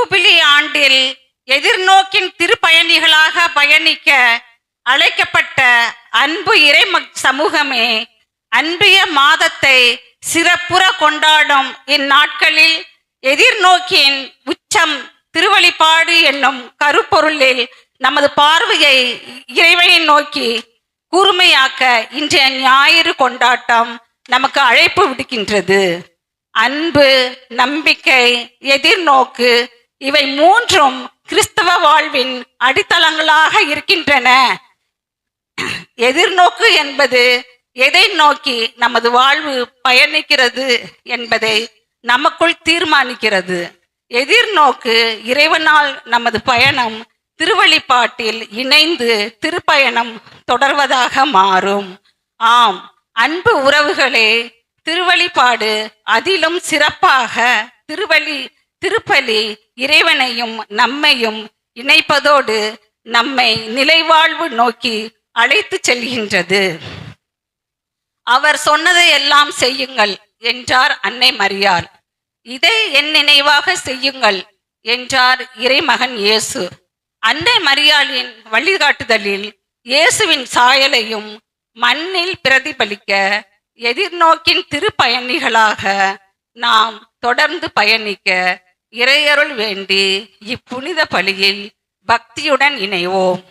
யூபிலி ஆண்டில் எதிர்நோக்கின் திருப்பயணிகளாக பயணிக்க அழைக்கப்பட்ட அன்பு இறை சமூகமே, அன்பிய மாதத்தை சிறப்புற கொண்டாடும் இந்நாட்களில் எதிர்நோக்கின் உச்சம் திருவழிபாடு என்னும் கருப்பொருளில் நமது பார்வையை இறைவனை நோக்கி கூர்மையாக்க இன்றைய ஞாயிறு கொண்டாட்டம் நமக்கு அழைப்பு விடுக்கின்றது. அன்பு, நம்பிக்கை, எதிர்நோக்கு இவை மூன்றும் கிறிஸ்தவ வாழ்வின் அடித்தளங்களாக இருக்கின்றன. எதிர்நோக்கு என்பது எதை நோக்கி நமது வாழ்வு பயணிக்கிறது என்பதை நமக்குள் தீர்மானிக்கிறது. எதிர்நோக்கு இறைவனால் நமது பயணம் திருவழிபாட்டில் இணைந்து திருப்பயணம் தொடர்வதாக மாறும். ஆம் அன்பு உறவுகளே, திருவழிபாடு அதிலும் சிறப்பாக திருப்பலி இறைவனையும் நம்மையும் இணைப்பதோடு நம்மை நிலைவாழ்வு நோக்கி அழைத்து செல்கின்றது. அவர் சொன்னதை எல்லாம் செய்யுங்கள் என்றார் அன்னை மரியாள். இதை என் நினைவாக செய்யுங்கள் என்றார் இறைமகன் இயேசு. அன்னை மரியாளின் வழிகாட்டுதலில் இயேசுவின் சாயலையும் மண்ணில் பிரதிபலிக்க எதிர்நோக்கின் திருப்பயணிகளாக நாம் தொடர்ந்து பயணிக்க இறையருள் வேண்டி இப்புனித பலியில் பக்தியுடன் இணைவோம்.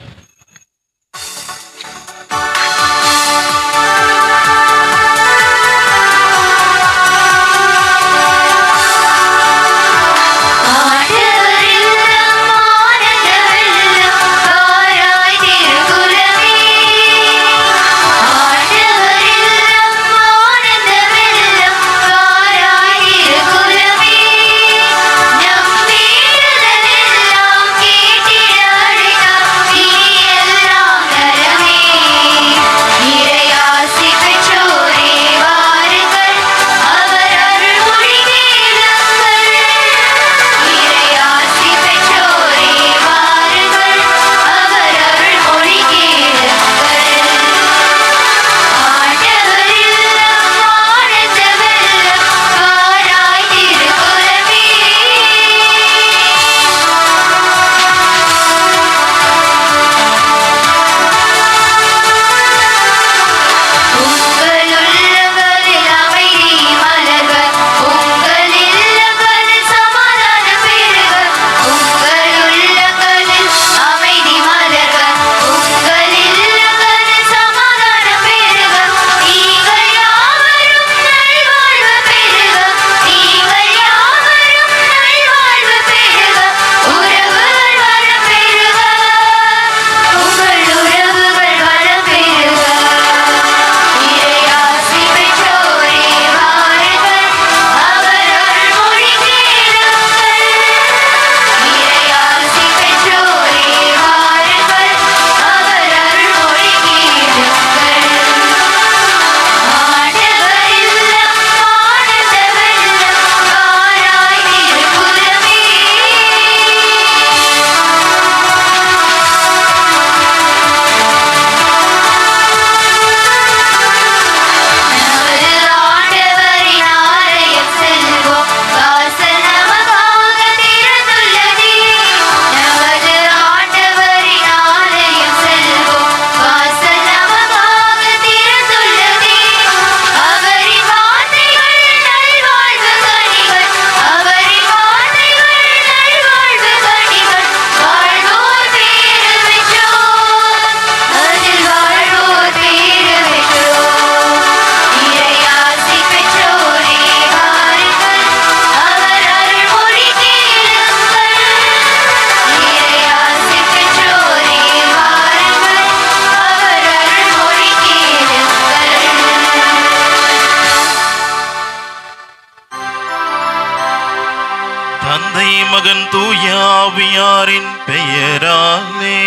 மகன் தூய ஆவியாரின் பெயராலே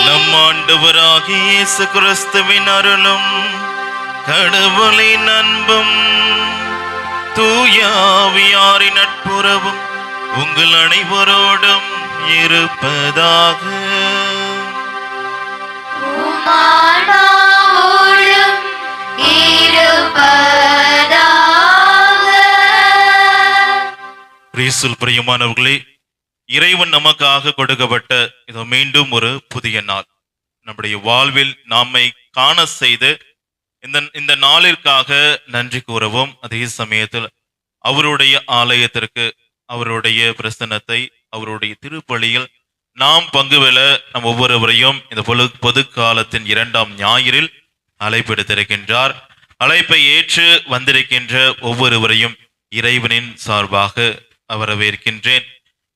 நம் ஆண்டவராகிய இயேசு கிறிஸ்துவின் அருளும் கடவுளின் அன்பும் தூய ஆவியாரின் நட்புறவும் உங்கள் அனைவரோடும் இருப்பதாக. இருப்பதா இயேசுவில் பிரியமானவர்களே, இறைவன் நமக்காக கொடுக்கப்பட்ட இதோ மீண்டும் ஒரு புதிய நாள். நம்முடைய வாழ்வில் நம்மை காண செய்து இந்த நாளிற்காக நன்றி கூறவும், அதே சமயத்தில் அவருடைய ஆலயத்திற்கு, அவருடைய பிரசன்னத்தை, அவருடைய திருப்பலியில் நாம் பங்கு பெற நம் ஒவ்வொருவரையும் இந்த பொது காலத்தின் 2ஆம் ஞாயிறில் அழைப்பெடுத்திருக்கின்றார். அழைப்பை ஏற்று வந்திருக்கின்ற ஒவ்வொருவரையும் இறைவனின் சார்பாக வரவேற்கின்றேன்.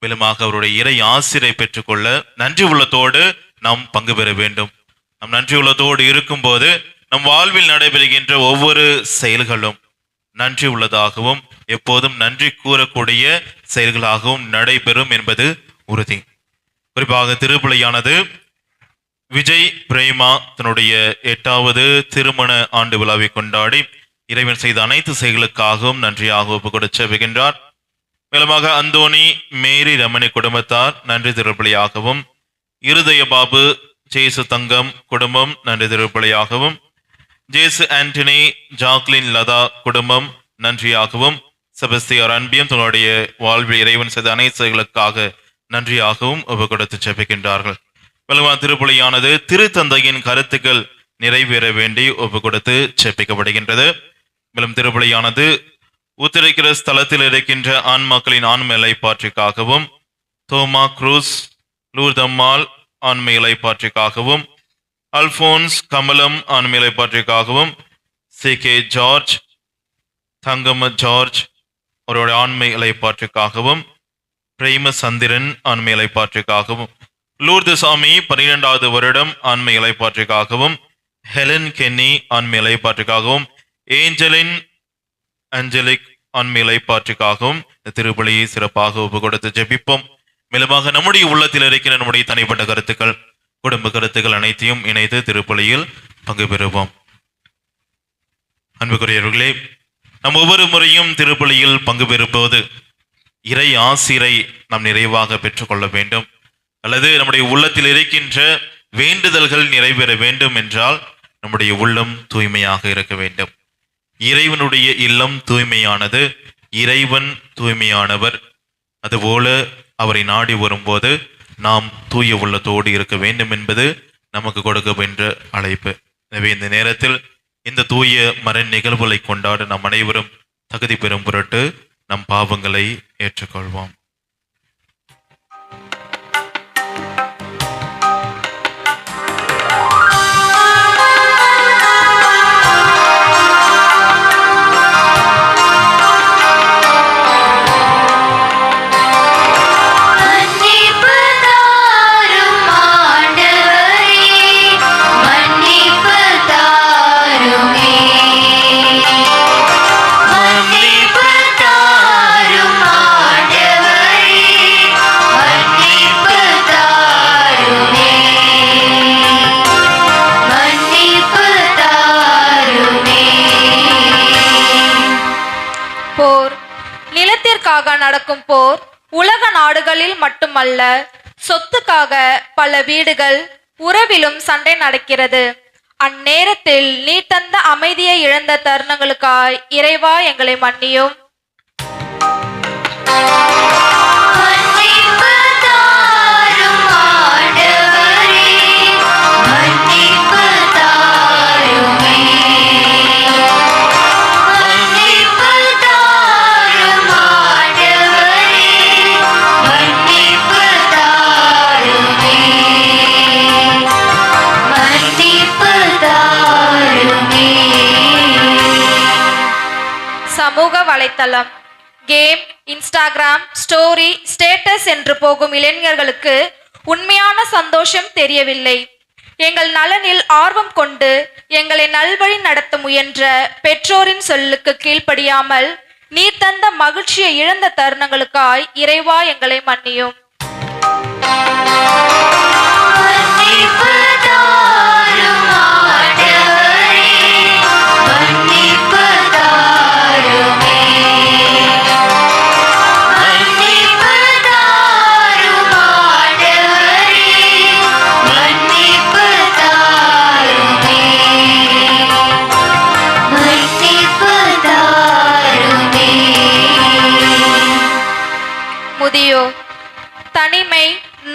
மேலுமாக அவருடைய இறை ஆசிரை பெற்றுக்கொள்ள நன்றி உள்ளத்தோடு நாம் பங்கு பெற வேண்டும். நம் நன்றி உள்ளத்தோடு இருக்கும் போது நம் வாழ்வில் நடைபெறுகின்ற ஒவ்வொரு செயல்களும் நன்றி உள்ளதாகவும் எப்போதும் நன்றி கூறக்கூடிய செயல்களாகவும் நடைபெறும் என்பது உறுதி. குறிப்பாக திருப்பலியானது விஜய் பிரேமா தன்னுடைய 8வது திருமண ஆண்டு விழாவை கொண்டாடி இறைவன் செய்த அனைத்து செயல்களுக்காகவும் நன்றியாக ஒப்பு கொடுத்து செல்கின்றார். மேலுமாக அந்தோனி மேரி ரமணி குடும்பத்தார் நன்றி திருப்பலியாகவும், இருதய பாபு ஜேசு தங்கம் குடும்பம் நன்றி திருப்பலியாகவும், ஜேசு ஆண்டனி ஜாக்லின் லதா குடும்பம் நன்றியாகவும், செபஸ்தியார் அன்பியும் தன்னுடைய வாழ்வில் இறைவன் செய்த அனைத்து செயல்களுக்காக நன்றியாகவும் ஒப்பு கொடுத்து செபிக்கின்றார்கள். மேலும் திருப்பலியானது திருத்தந்தையின் கருத்துக்கள் நிறைவேற வேண்டி ஒப்பு கொடுத்து செப்பிக்கப்படுகின்றது. மேலும் திருப்பலியானது உத்திரைக்கிற ஸ்தலத்தில் இருக்கின்ற ஆன்மாக்களின் ஆண்மையை பாற்றிக்காகவும், தோமா குரூஸ் லூர்தம்மாள் ஆண்மையை பாற்றிக்காகவும், அல்போன்ஸ் கமலம் ஆண்மையை பாற்றிக்காகவும், CK ஜார்ஜ் தங்கம ஜார்ஜ் அவருடைய ஆண்மையை பாற்றிக்காகவும், பிரேம சந்திரன் ஆண்மையை பாற்றிக்காகவும், லூர்து சாமி 12வது வருடம் ஆண்மையை பாற்றிக்காகவும், ஹெலன் கென்னி ஆண்மையை பாற்றிக்காகவும், ஏஞ்சலின் அஞ்சலிக் ஆண்மையை பாற்றிக்காகவும் திருப்பலியை சிறப்பாக ஒப்பு கொடுத்து ஜெபிப்போம். மேலுமாக நம்முடைய உள்ளத்தில் இருக்கிற நம்முடைய தனிப்பட்ட கருத்துக்கள், குடும்ப கருத்துக்கள் அனைத்தையும் இணைத்து திருப்பலியில் பங்கு பெறுவோம். அன்புக்குரியவர்களே, நம் ஒவ்வொரு முறையும் திருப்பலியில் பங்கு பெறும்போது இறை ஆசிரை நாம் நிறைவாக பெற்றுக்கொள்ள வேண்டும். அல்லது நம்முடைய உள்ளத்தில் இருக்கின்ற வேண்டுதல்கள் நிறைவேற வேண்டும் என்றால் நம்முடைய உள்ளம் தூய்மையாக இருக்க வேண்டும். இறைவனுடைய இல்லம் தூய்மையானது, இறைவன் தூய்மையானவர். அதுபோல அவரை நாடி வரும்போது நாம் தூய உள்ளத்தோடு இருக்க வேண்டும் என்பது நமக்கு கொடுக்கின்ற அழைப்பு. எனவே இந்த நேரத்தில் இந்த தூய மரண நிகழ்வுகளை கொண்டாட நாம் அனைவரும் தகுதி பெறும் பொருட்டு நம் பாவங்களை ஏற்றுக்கொள்வோம். நடக்கும் போர் உலக நாடுகளில் மட்டுமல்ல, சொத்துக்காக பல வீடுகள் உறவிலும் சண்டை நடக்கிறது. அந்நேரத்தில் நீ தந்த அமைதியை இழந்த தருணங்களுக்காய் இறைவா எங்களை மன்னியும். சமூக வலைத்தளம், கேம், இன்ஸ்டாகிராம், ஸ்டோரி, ஸ்டேட்டஸ் என்று போகும் இளைஞர்களுக்கு உண்மையான சந்தோஷம் தெரியவில்லை. எங்கள் நலனில் ஆர்வம் கொண்டு எங்களை நல்வழி நடத்த முயன்ற பெற்றோரின் சொல்லுக்கு கீழ்ப்படியாமல் நீ தந்த மகிழ்ச்சியை இழந்த தருணங்களுக்காய் இறைவா எங்களை மன்னியும்.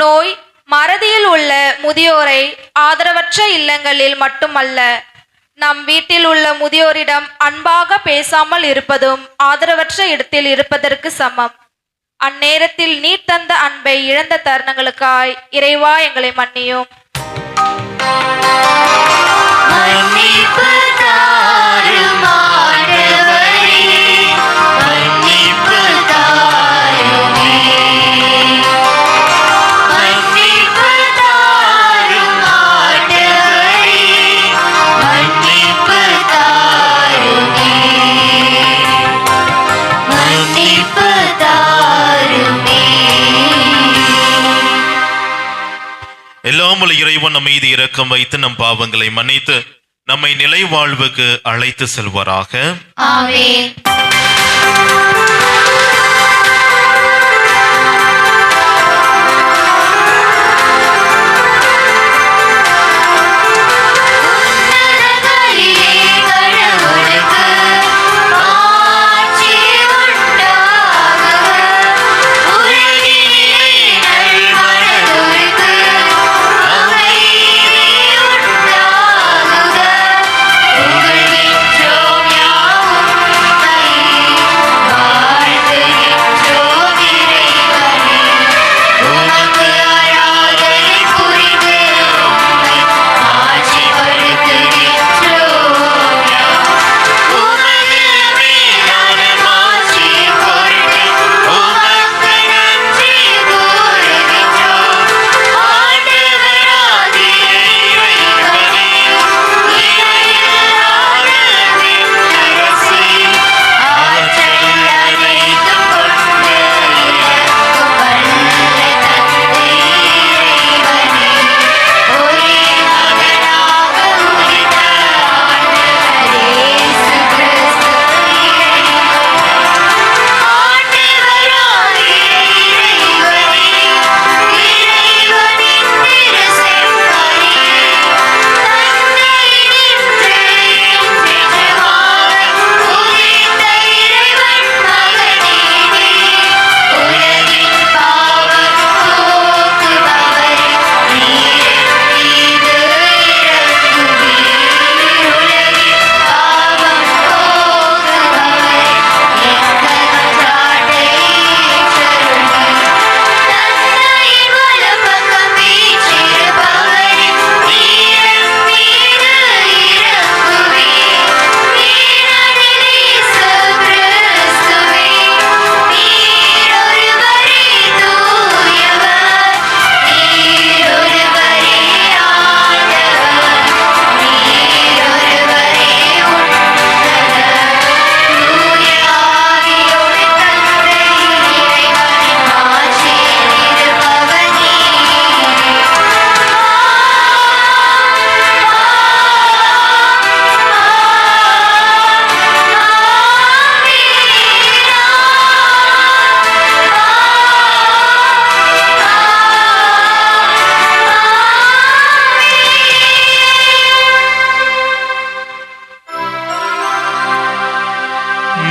நோய், மறதியில் உள்ள முதியோரை ஆதரவற்ற இல்லங்களில் மட்டுமல்ல, நம் வீட்டில் உள்ள முதியோரிடம் அன்பாக பேசாமல் இருப்பதும் ஆதரவற்ற இடத்தில் இருப்பதற்கு சமம். அந்நேரத்தில் நீர் தந்த அன்பை இழந்த தருணங்களுக்காய் இறைவா எங்களை மன்னியும். எல்லாம் வல்ல இறைவன் நம் மீது இரக்கம் வைத்து நம் பாவங்களை மன்னித்து நம்மை நிலை வாழ்வுக்கு அழைத்து செல்வாராக. ஆமென்.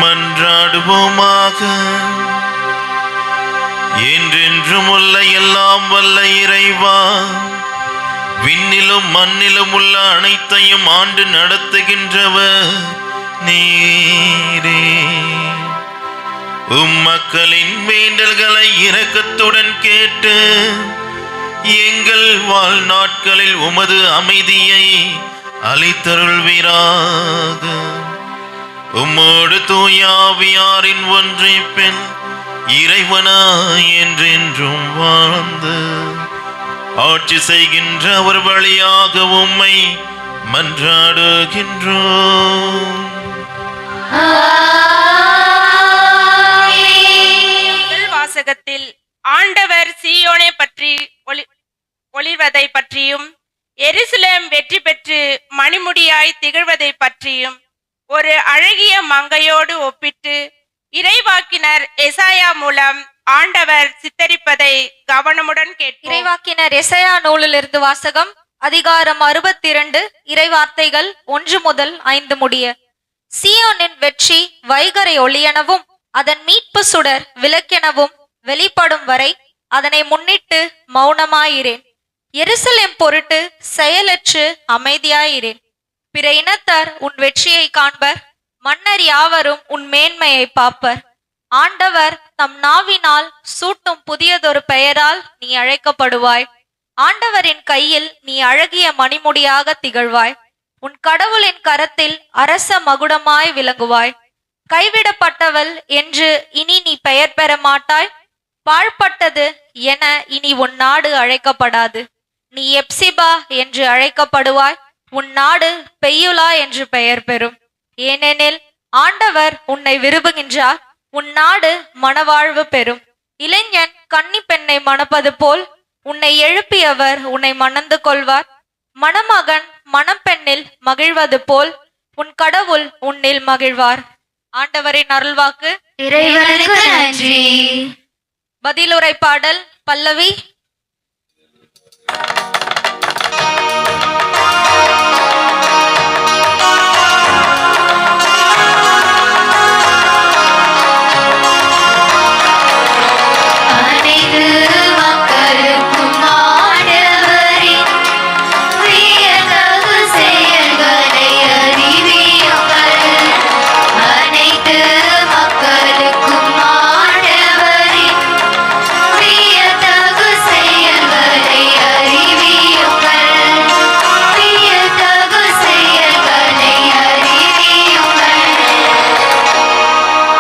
மன்றாடுவோமாக. என்றென்றும் உள்ள எல்லாம் வல்ல இறைவா, விண்ணிலும் மண்ணிலும் உள்ள அனைத்தையும் ஆண்டு நடத்துகின்றவர் நீரே. மக்களின் வேண்டல்களை இரக்கத்துடன் கேட்டு எங்கள் வாழ்நாட்களில் உமது அமைதியை அளித்தருள்வீராக. உம்மோடு தூயாவியாரின் ஒன்றிப்பில் இறைவனா என்றென்றும் வாழ்ந்து ஆட்சி செய்கின்ற அவர் வழியாக உம்மை மன்றாடுகின்றோம். முதல் வாசகத்தில் ஆண்டவர் சீயோனை பற்றி ஒளிர்வதை பற்றியும் எருசலேம் வெற்றி பெற்று மணிமுடியாய் திகழ்வதை பற்றியும் ஒரு அழகிய மங்கையோடு ஒப்பிட்டு இறைவாக்கினர் எசாயா மூலம் ஆண்டவர் சித்தரிப்பதை கவனமுடன் கேட்போம். இறைவாக்கினர் எசாயா நூலிலிருந்து வாசகம். அதிகாரம் 62, இறைவார்த்தைகள் 1 முதல் 5 முடிய. சீயோனின் வெற்றி வைகரை ஒளியெனவும் அதன் மீட்பு சுடர் விளக்கெனவும் வெளிப்படும் வரை அதனை முன்னிட்டு மௌனமாயிரேன். எருசலேம் பொருட்டு செயலற்று அமைதியாயிரேன். பிற இனத்தார் உன் வெற்றியை காண்பர், மன்னர் யாவரும் உன் மேன்மையை பார்ப்பர். ஆண்டவர் தம் நாவினால் சூட்டும் புதியதொரு பெயரால் நீ அழைக்கப்படுவாய். ஆண்டவரின் கையில் நீ அழகிய மணிமுடியாக திகழ்வாய். உன் கடவுளின் கரத்தில் அரச மகுடமாய் விளங்குவாய். கைவிடப்பட்டவள் என்று இனி நீ பெயர் பெற மாட்டாய். பாழ்பட்டது என இனி உன் நாடு அழைக்கப்படாது. நீ எப்சிபா என்று அழைக்கப்படுவாய். உன் நாடு பெய்யுலா என்று பெயர் பெறும். ஏனெனில் ஆண்டவர் உன்னை விரும்புகின்றார். உன் நாடு மனவாழ்வு பெறும். இளைஞன் கன்னி பெண்ணை மணப்பது போல் உன்னை எழுப்பியவர் உன்னை மணந்து கொள்வார். மணமகன் மணப்பெண்ணில் மகிழ்வது போல் உன் கடவுள் உன்னில் மகிழ்வார். ஆண்டவரின் அருள்வாக்கு. இறைவனுக்கு நன்றி. பதிலுரை பாடல் பல்லவி. அனைத்து மக்களுக்கும் ஆண்டவரின் வியத்தகு செயல்களை அறிவியுங்கள். அனைத்து மக்களுக்கும் ஆண்டவரின் வியத்தகு செயல்களை அறிவியுங்கள். வியத்தகு செயல்களை அறிவியுங்கள்.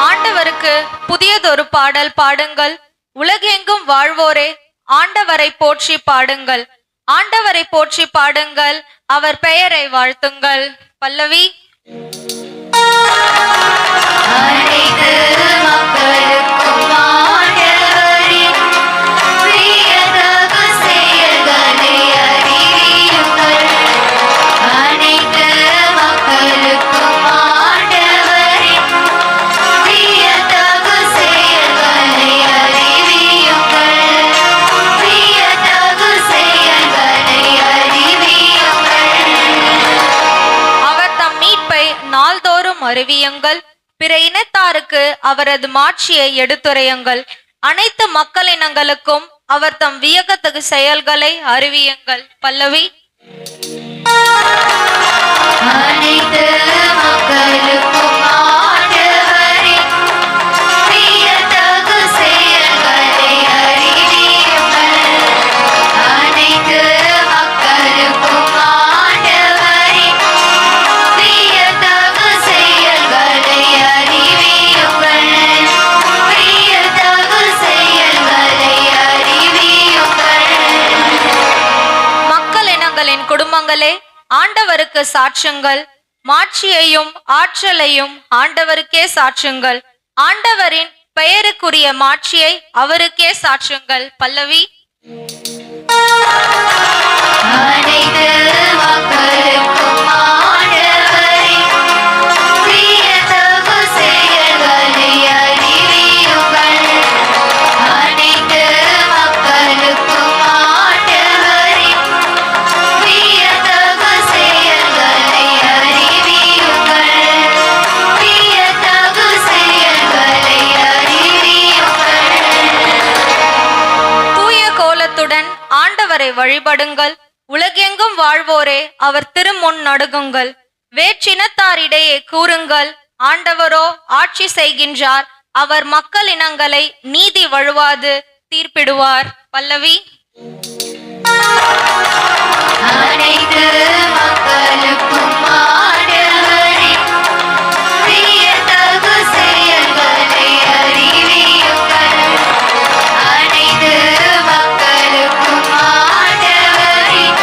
ஆண்டவருக்கு புதியதொரு பாடல் பாடுங்கள். உலகெங்கும் வாழ்வோரே ஆண்டவரை போற்றி பாடுங்கள். ஆண்டவரை போற்றி பாடுங்கள். அவர் பெயரை வாழ்த்துங்கள். பல்லவி. அனைத்து மக்களுக்கும் ஆண்டவரின் வியத்தகு செயல்களை அறிவியுங்கள். அனைத்து மக்களுக்கும் ஆண்டவரின் வியத்தகு செயல்களை அறிவியுங்கள். வியத்தகு செயல்களை அறிவியுங்கள். அவர் தம் மீட்பை நாள்தோறும் அறிவியுங்கள். பிற இனத்தாருக்கு அவரது மாட்சியை எடுத்துரையுங்கள். அனைத்து மக்களினங்களுக்கும் அவர் தம் வியக்கத்தகு செயல்களை அறிவியுங்கள். பல்லவி. அனைத்து மக்களுக்கும் ஆண்டவரின் வியத்தகு செயல்களை அறிவியுங்கள். அனைத்து மக்களுக்கும் ஆண்டவரின் வியத்தகு செயல்களை அறிவியுங்கள். வியத்தகு செயல்களை அறிவியுங்கள். மக்களினங்களின் குடும்பங்களே ஆண்டவருக்கு சாற்றுங்கள். மாட்சியையும் ஆற்றலையும் ஆண்டவருக்கே சாற்றுங்கள். ஆண்டவரின் பெயருக்குரிய மாட்சியை அவருக்கே சாற்றுங்கள். பல்லவி. அனைத்து மக்களுக்கும் ஆண்டவரின் வியத்தகு செயல்களை அறிவியுங்கள். அனைத்து மக்களுக்கும் ஆண்டவரின் வியத்தகு செயல்களை அறிவியுங்கள். வியத்தகு செயல்களை அறிவியுங்கள். தூய கோலத்துடன் ஆண்டவரை வழிபடுங்கள். உலகெங்கும் வாழ்வோரே அவர் திருமுன் நடுங்குங்கள். வேற்றினத்தாரிடையே கூறுங்கள், ஆண்டவரோ ஆட்சி செய்கின்றார். அவர் மக்களினங்களை நீதி வழுவாது தீர்ப்பிடுவார். பல்லவி. அனைத்து மக்களுக்கும் ஆண்டவரின் வியத்தகு செயல்களை அறிவியுங்கள். அனைத்து மக்களுக்கும் ஆண்டவரின்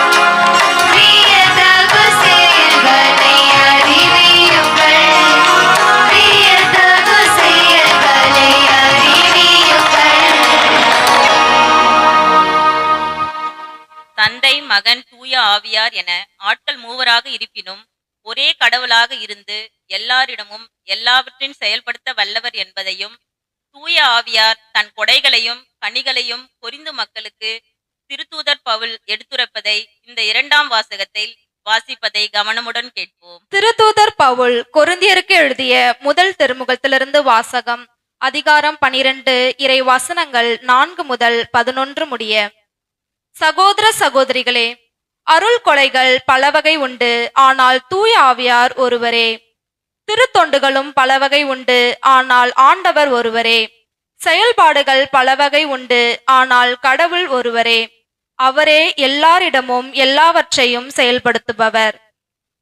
வியத்தகு செயல்களை அறிவியுங்கள். வியத்தகு செயல்களை அறிவியுங்கள். தந்தை, மகன், தூய ஆவியார் என ஆட்கள் மூவராக இருப்பினும் ஒரே கடவுளாக இருந்து எல்லாரிடமும் எல்லாவற்றையும் செயல்படுத்த வல்லவர் என்பதையும், தூய ஆவியார் தன் கொடைகளையும் கனிகளையும் கொரிந்து மக்களுக்கு திருத்தூதர் பவுல் எடுத்துரைப்பதை இந்த இரண்டாம் வாசகத்தில் வாசிப்பதை கவனமுடன் கேட்போம். திருத்தூதர் பவுல் கொரிந்தியருக்கு எழுதிய முதல் திருமுகத்திலிருந்து வாசகம். அதிகாரம் 12 இறை வசனங்கள் 4 முதல் 11 முடிய. சகோதர சகோதரிகளே, அருள் கொலைகள் பலவகை உண்டு, ஆனால் தூய ஆவியார் ஒருவரே. திருத்தொண்டுகளும் பலவகை உண்டு, ஆனால் ஆண்டவர் ஒருவரே. செயல்பாடுகள் பலவகை உண்டு, ஆனால் கடவுள் ஒருவரே. அவரே எல்லாரிடமும் எல்லாவற்றையும் செயல்படுத்துபவர்.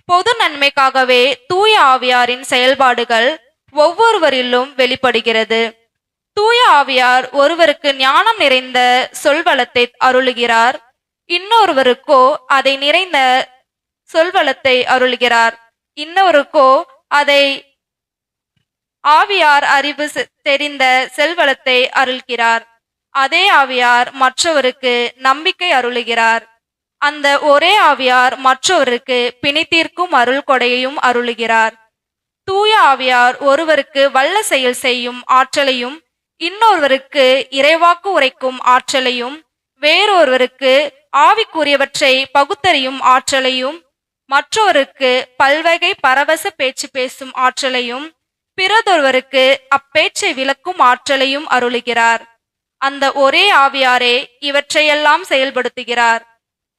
பொது நன்மைக்காகவே தூய ஆவியாரின் செயல்பாடுகள் ஒவ்வொருவரிலும் வெளிப்படுகிறது. தூய ஆவியார் ஒருவருக்கு ஞானம் நிறைந்த சொல்வளத்தை அருளுகிறார், இன்னொருவருக்கோ அதை நிறைந்த சொல்வளத்தை அருளுகிறார், இன்னொருக்கோ அதை ஆவியார் அறிவு தெரிந்த செல்வளத்தை அருள்கிறார். அதே ஆவியார் மற்றவருக்கு நம்பிக்கை அருளுகிறார். அந்த ஒரே ஆவியார் மற்றவருக்கு பிணித்தீர்க்கும் அருள் கொடையையும் அருளுகிறார். தூய ஆவியார் ஒருவருக்கு வல்ல செயல் செய்யும் ஆற்றலையும், இன்னொருவருக்கு இறைவாக்கு உரைக்கும் ஆற்றலையும், வேறொருவருக்கு ஆவிக்குரியவற்றை பகுத்தறியும் ஆற்றலையும், மற்றொருக்கு பல்வகை பரவச பேச்சு பேசும் ஆற்றலையும், பிறதொருவருக்கு அப்பேச்சை விளக்கும் ஆற்றலையும் அருளுகிறார். அந்த ஒரே ஆவியாரே இவற்றையெல்லாம் செயல்படுத்துகிறார்.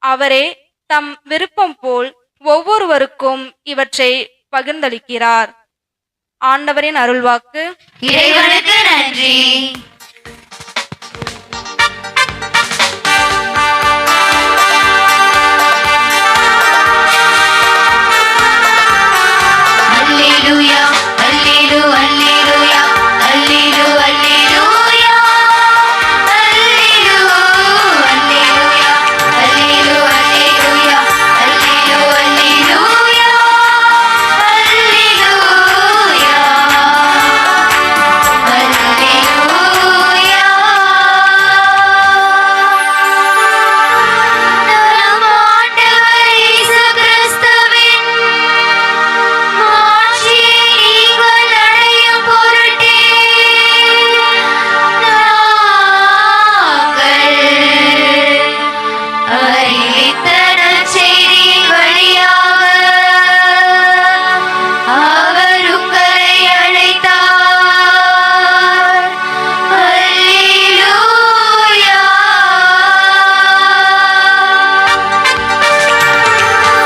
அவரே தம் விருப்பம் போல் ஒவ்வொருவருக்கும் இவற்றை பகிர்ந்தளிக்கிறார். ஆண்டவரின் அருள்வாக்கு. இறைவனுக்கு நன்றி. அல்லேலூயா, அல்லேலூ, அல்லேலூயா, அல்லேலூ, அல்லேலூயா, அல்லேலூ, அல்லேலூயா, அல்லேலூ, அல்லேலூயா, அல்லேலூ, அல்லேலூயா, அல்லேலூயா, நம் ஆண்டவர் இயேசு கிறிஸ்துவின் மாட்சியை நீங்கள் அடையும் பொருட்டே நாங்கள் அறிவித்த நற்செய்தியின் வழியாக அவர் உங்களை அழைத்தார். அல்லேலூயா,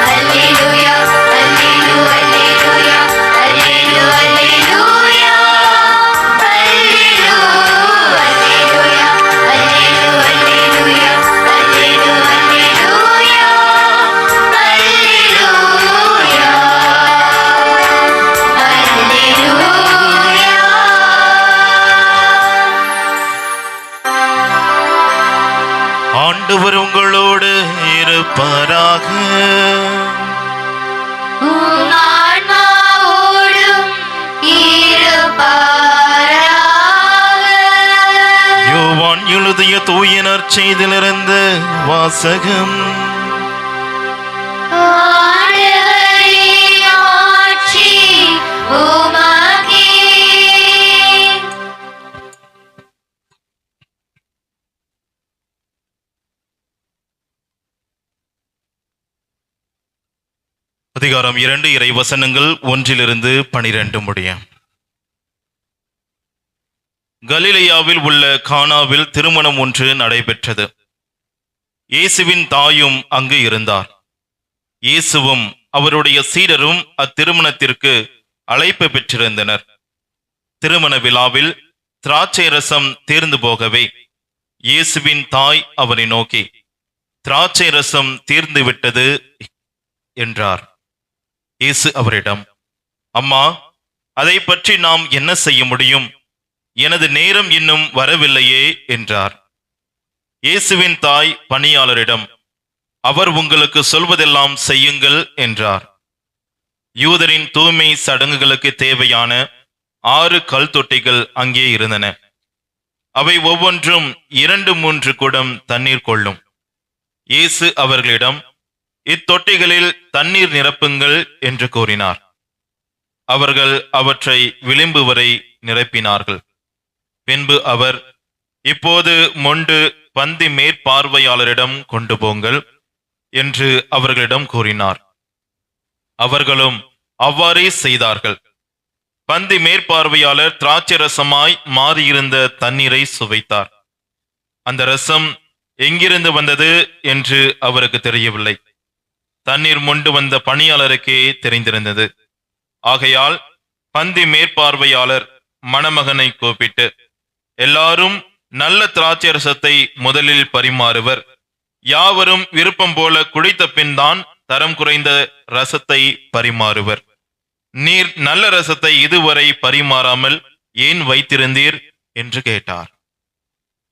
அல்லேலூயா, அல்லேலூ, அல்லேலூயா, அல்லேலூ, அல்லேலூயா, அல்லேலூ, அல்லேலூயா, அல்லேலூ, அல்லேலூயா, அல்லேலூ, அல்லேலூயா, அல்லேலூயா. ஆண்டவர் உங்களோடு இருப்பாராக. உம் ஆன்மாவோடும் இருப்பாராக. யோவான் எழுதிய தூய நற்செய்தியிலிருந்து வாசகம். ஆண்டவரே, ஆட்சி உமக்கே. அதிகாரம் 2 இறை வசனங்கள் 1-12 முடிய. கலிலேயாவில் உள்ள கானாவில் திருமணம் ஒன்று நடைபெற்றது. இயேசுவின் தாயும் அங்கு இருந்தார். இயேசுவும் அவருடைய சீடரும் அத்திருமணத்திற்கு அழைப்பு பெற்றிருந்தனர். திருமண விழாவில் திராட்சை ரசம் தீர்ந்து போகவே இயேசுவின் தாய் அவரை நோக்கி, திராட்சை ரசம் தீர்ந்து விட்டது என்றார். இயேசு அவரிடம், அம்மா, அதை பற்றி நாம் என்ன செய்ய முடியும்? எனது நேரம் இன்னும் வரவில்லையே என்றார். இயேசுவின் தாய் பணியாளரிடம், அவர் உங்களுக்கு சொல்வதெல்லாம் செய்யுங்கள் என்றார். யூதரின் தூய்மை சடங்குகளுக்கு தேவையான 6 கல் தொட்டிகள் அங்கே இருந்தன. அவை ஒவ்வொன்றும் 2-3 குடம் தண்ணீர் கொள்ளும். இயேசு அவர்களிடம், இத்தொட்டிகளில் தண்ணீர் நிரப்புங்கள் என்று கூறினார். அவர்கள் அவற்றை விளிம்பு வரை நிரப்பினார்கள். பின்பு அவர், இப்போது மொண்டு பந்தி மேற்பார்வையாளரிடம் கொண்டு போங்கள் என்று அவர்களிடம் கூறினார். அவர்களும் அவ்வாறே செய்தார்கள். பந்தி மேற்பார்வையாளர் திராட்சை ரசமாய் மாறியிருந்த தண்ணீரை சுவைத்தார். அந்த ரசம் எங்கிருந்து வந்தது என்று அவருக்கு தெரியவில்லை. தண்ணீர் மொண்டு வந்த பணியாளருக்கே தெரிந்திருந்தது. ஆகையால் பந்தி மேற்பார்வையாளர் மணமகனை கூப்பிட்டு, எல்லாரும் நல்ல திராட்சை ரசத்தை முதலில் பரிமாறுவர், யாவரும் விருப்பம் போல குடித்த பின் தான் தரம் குறைந்த ரசத்தை பரிமாறுவர். நீர் நல்ல ரசத்தை இதுவரை பரிமாறாமல் ஏன் வைத்திருந்தீர் என்று கேட்டார்.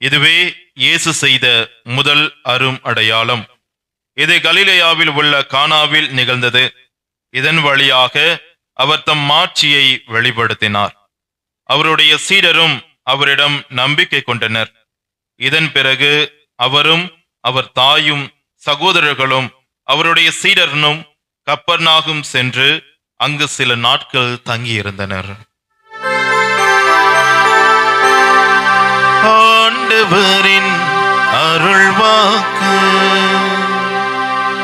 இதுவே இயேசு செய்த முதல் அரும் அடையாளம். இது கலிலேயாவில் உள்ள கானாவில் நிகழ்ந்தது. இதன் வழியாக அவர் தம் மாட்சியை வெளிப்படுத்தினார். அவருடைய சீடரும் அவரிடம் நம்பிக்கை கொண்டனர். இதன் பிறகு அவரும் அவர் தாயும் சகோதரர்களும் அவருடைய சீடரும் கப்பர்நாகும் சென்று அங்கு சில நாட்கள் தங்கியிருந்தனர். ஆண்டவரின் அருள்வாக்கு.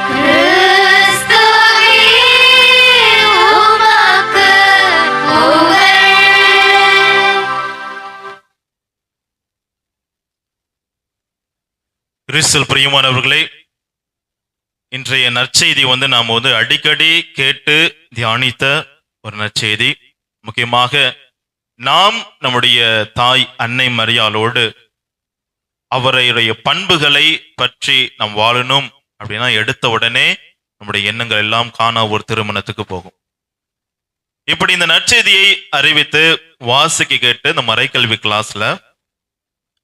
கிறிஸ்துவே உமக்கு புகழ். கிறிஸ்துவில் பிரியமானவர்களே, இன்றைய நற்செய்தி நாம் அடிக்கடி கேட்டு தியானித்த ஒரு நற்செய்தி. முக்கியமாக நாம் நம்முடைய தாய் அன்னை மரியாளோடு அவருடைய பண்புகளை பற்றி நாம் வாழணும் அப்படின்னா எடுத்த உடனே நம்முடைய எண்ணங்கள் எல்லாம் காணா ஒரு திருமணத்துக்கு போகும். இப்படி இந்த நற்செய்தியை அறிவித்து வாசிக்க கேட்டு இந்த மறைக்கல்வி கிளாஸ்ல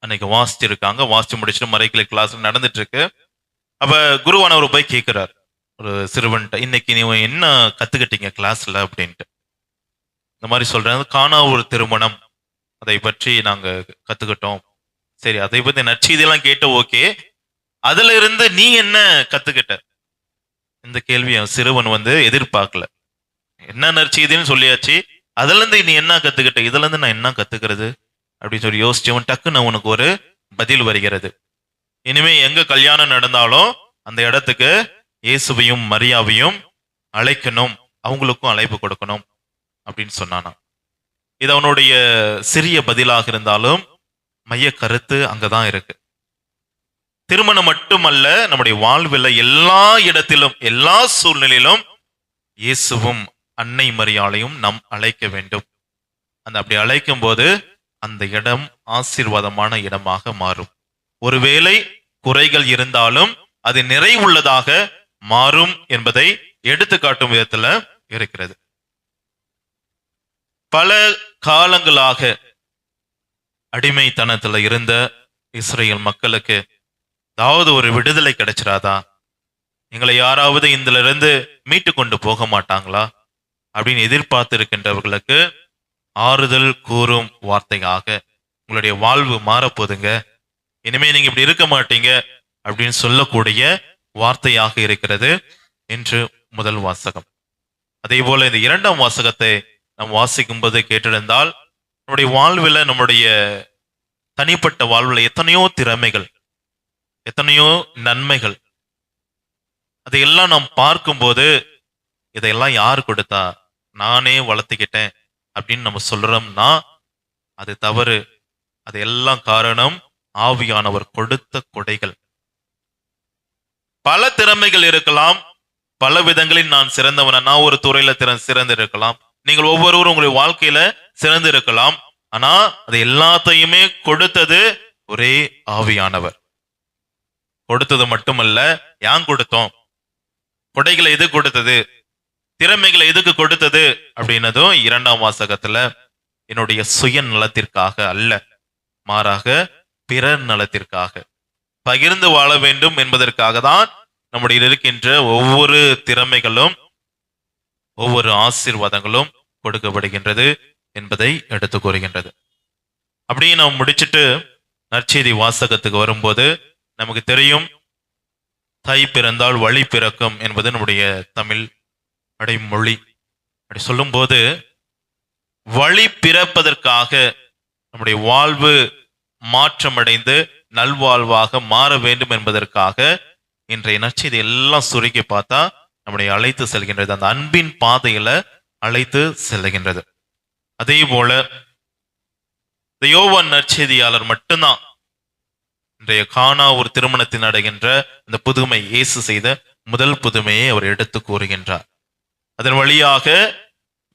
அன்னைக்கு வாசிச்சிருக்காங்க. வாசிச்சு முடிச்சுட்டு மறைக்கல்வி கிளாஸ் நடந்துட்டு இருக்கு. அப்ப குருவானவர் போய் கேட்கிறார் ஒரு சிறுவன்ட்ட, இன்னைக்கு நீ என்ன கத்துக்கிட்டீங்க கிளாஸ்ல அப்படின்ட்டு. இந்த மாதிரி சொல்றாங்க, காணா ஒரு திருமணம் அதை பற்றி நாங்க கத்துக்கிட்டோம். சரி, அதை பத்தி நற்செய்தியெல்லாம் கேட்ட, ஓகே, அதுல இருந்து நீ என்ன கத்துக்கிட்ட? இந்த கேள்வி சிறுவன் எதிர்பார்க்கல. என்ன நற்செய்தின்னு சொல்லியாச்சு, அதுல இருந்து நீ என்ன கத்துக்கிட்ட? இதுல இருந்து நான் என்ன கத்துக்கிறது அப்படின்னு சொல்லி யோசிச்சவன் டக்குன்னு உனக்கு ஒரு பதில் வருகிறது. இனிமே எங்க கல்யாணம் நடந்தாலும் அந்த இடத்துக்கு இயேசுவையும் மரியாவையும் அழைக்கணும், அவங்களுக்கும் அழைப்பு கொடுக்கணும் அப்படின்னு சொன்னானா. இது அவனுடைய சிறிய பதிலாக இருந்தாலும் மைய கருத்து அங்கதான் இருக்கு. திருமணம் மட்டுமல்ல, நம்முடைய வாழ்வில் எல்லா இடத்திலும் எல்லா சூழ்நிலையிலும் இயேசுவும் அன்னை மரியாளையும் நாம் அழைக்க வேண்டும். அப்படி அழைக்கும் போது அந்த இடம் ஆசீர்வாதமான இடமாக மாறும். ஒருவேளை குறைகள் இருந்தாலும் அது நிறைவுள்ளதாக மாறும் என்பதை எடுத்துக்காட்டும் விதத்துல இருக்கிறது. பல காலங்களாக அடிமைத்தனத்துல இருந்த இஸ்ரேல் மக்களுக்கு ஏதாவது ஒரு விடுதலை கிடைச்சிராதா? எங்களை யாராவது இதுல இருந்து மீட்டு கொண்டு போக மாட்டாங்களா அப்படின்னு எதிர்பார்த்து இருக்கின்றவர்களுக்கு ஆறுதல் கூறும் வார்த்தையாக, உங்களுடைய வாழ்வு மாறப்போதுங்க, இனிமே நீங்க இப்படி இருக்க மாட்டீங்க அப்படின்னு சொல்லக்கூடிய வார்த்தையாக இருக்கிறது என்று முதல் வாசகம். அதே போல இந்த இரண்டாம் வாசகத்தை நாம் வாசிக்கும் போது கேட்டிருந்தால், நம்முடைய வாழ்வில் நம்முடைய தனிப்பட்ட வாழ்வில் எத்தனையோ திறமைகள், எத்தனையோ நன்மைகள், அதையெல்லாம் நாம் பார்க்கும்போது இதையெல்லாம் யார் கொடுத்தா, நானே வளர்த்துக்கிட்டேன் அப்படின்னு நம்ம சொல்றோம்னா அது தவறு. அது எல்லாம் காரணம் ஆவியானவர் கொடுத்த கொடைகள். பல திறமைகள் இருக்கலாம், பல விதங்களில் நான் சிறந்தவன, நான் ஒரு துறையில சிறந்து இருக்கலாம், நீங்கள் ஒவ்வொருவரும் உங்களுடைய வாழ்க்கையில சிறந்து இருக்கலாம். ஆனா அது எல்லாத்தையுமே கொடுத்தது ஒரே ஆவியானவர். கொடுத்தது மட்டுமல்ல, ஏன் கொடுத்தோம், கொடைகளை எது கொடுத்தது, திறமைகளை எதுக்கு கொடுத்தது அப்படின்னதும் இரண்டாம் வாசகத்துல என்னுடைய சுய நலத்திற்காக அல்ல, மாறாக பிறர் நலத்திற்காக, பகிர்ந்து வாழ வேண்டும் என்பதற்காக தான் நம்முடைய இருக்கின்ற ஒவ்வொரு திறமைகளும் ஒவ்வொரு ஆசீர்வாதங்களும் கொடுக்கப்படுகின்றது என்பதை எடுத்து கூறுகின்றது. அப்படியே நாம் முடிச்சுட்டு நற்செய்தி வாசகத்துக்கு வரும்போது நமக்கு தெரியும், தை பிறந்தால் வழி பிறக்கும் என்பது நம்முடைய தமிழ் அடைமொழி. அப்படி சொல்லும் போது வழி பிறப்பதற்காக நம்முடைய வாழ்வு மாற்றமடைந்து நல்வாழ்வாக மாற வேண்டும் என்பதற்காக இன்றைய நற்செய்தி எல்லாம் சுருக்கி பார்த்தா நம்முடைய அழைத்து செல்கின்றது, அந்த அன்பின் பாதையில அழைத்து செல்கின்றது. அதே போல இந்த யோவான் நற்செய்தியாளர் மட்டும்தான் இன்றைய கானா ஒரு திருமணத்தில் நடக்கின்ற இந்த புதுமை, இயேசு செய்த முதல் புதுமையை அவர் எடுத்து கூறுகின்றார். அதன் வழியாக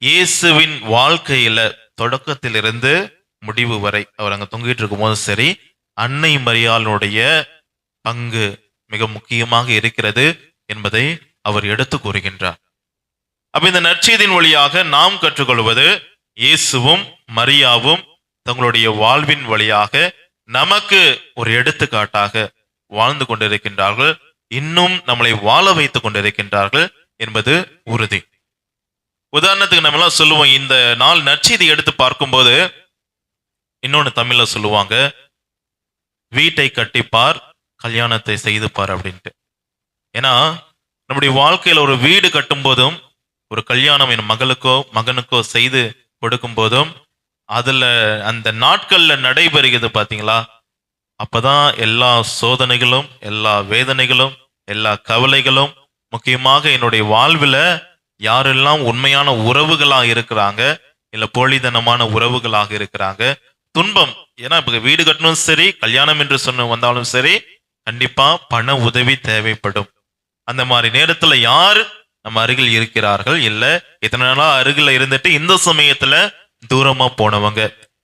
இயேசுவின் வாழ்க்கையில தொடக்கத்திலிருந்து முடிவு வரை அவர் அங்க தொங்கிட்டு இருக்கும் போதும் சரி, அன்னை மரியாளுடைய பங்கு மிக முக்கியமாக இருக்கிறது என்பதை அவர் எடுத்து கூறுகின்றார். அப்ப இந்த நற்செய்தியின் வழியாக நாம் கற்றுக்கொள்வது, இயேசுவும் மரியாவும் தங்களுடைய வாழ்வின் வழியாக நமக்கு ஒரு எடுத்துக்காட்டாக வாழ்ந்து கொண்டிருக்கின்றார்கள், இன்னும் நம்மளை வாழ வைத்துக் கொண்டிருக்கின்றார்கள் என்பது உறுதி. உதாரணத்துக்கு நம்ம எல்லாம் சொல்லுவோம், இந்த நாள் நற்செய்தி எடுத்து பார்க்கும்போது இன்னொன்னு தமிழ்ல சொல்லுவாங்க, வீட்டை கட்டிப்பார் கல்யாணத்தை செய்து பார் அப்படின்ட்டு. ஏன்னா நம்முடைய வாழ்க்கையில ஒரு வீடு கட்டும் போதும், ஒரு கல்யாணம் என் மகளுக்கோ மகனுக்கோ செய்து கொடுக்கும் போதும், அதுல அந்த நாட்கள்ல நடைபெறுகிறது பாத்தீங்களா, அப்பதான் எல்லா சோதனைகளும், எல்லா வேதனைகளும், எல்லா கவலைகளும், முக்கியமாக என்னுடைய வாழ்வுல யாரெல்லாம் உண்மையான உறவுகளாக இருக்கிறாங்க, இல்ல போலித்தனமான உறவுகளாக இருக்கிறாங்க, துன்பம். ஏன்னா இப்ப வீடு கட்டணும் சரி, கல்யாணம் என்று சொன்ன வந்தாலும் சரி, கண்டிப்பா பண உதவி தேவைப்படும். அந்த மாதிரி நேரத்துல யார் நம்ம அருகில் இருக்கிறார்கள், இல்ல இத்தனை நாளா அருகில் இருந்துட்டு இந்த சமயத்துல தூரமா போனவங்க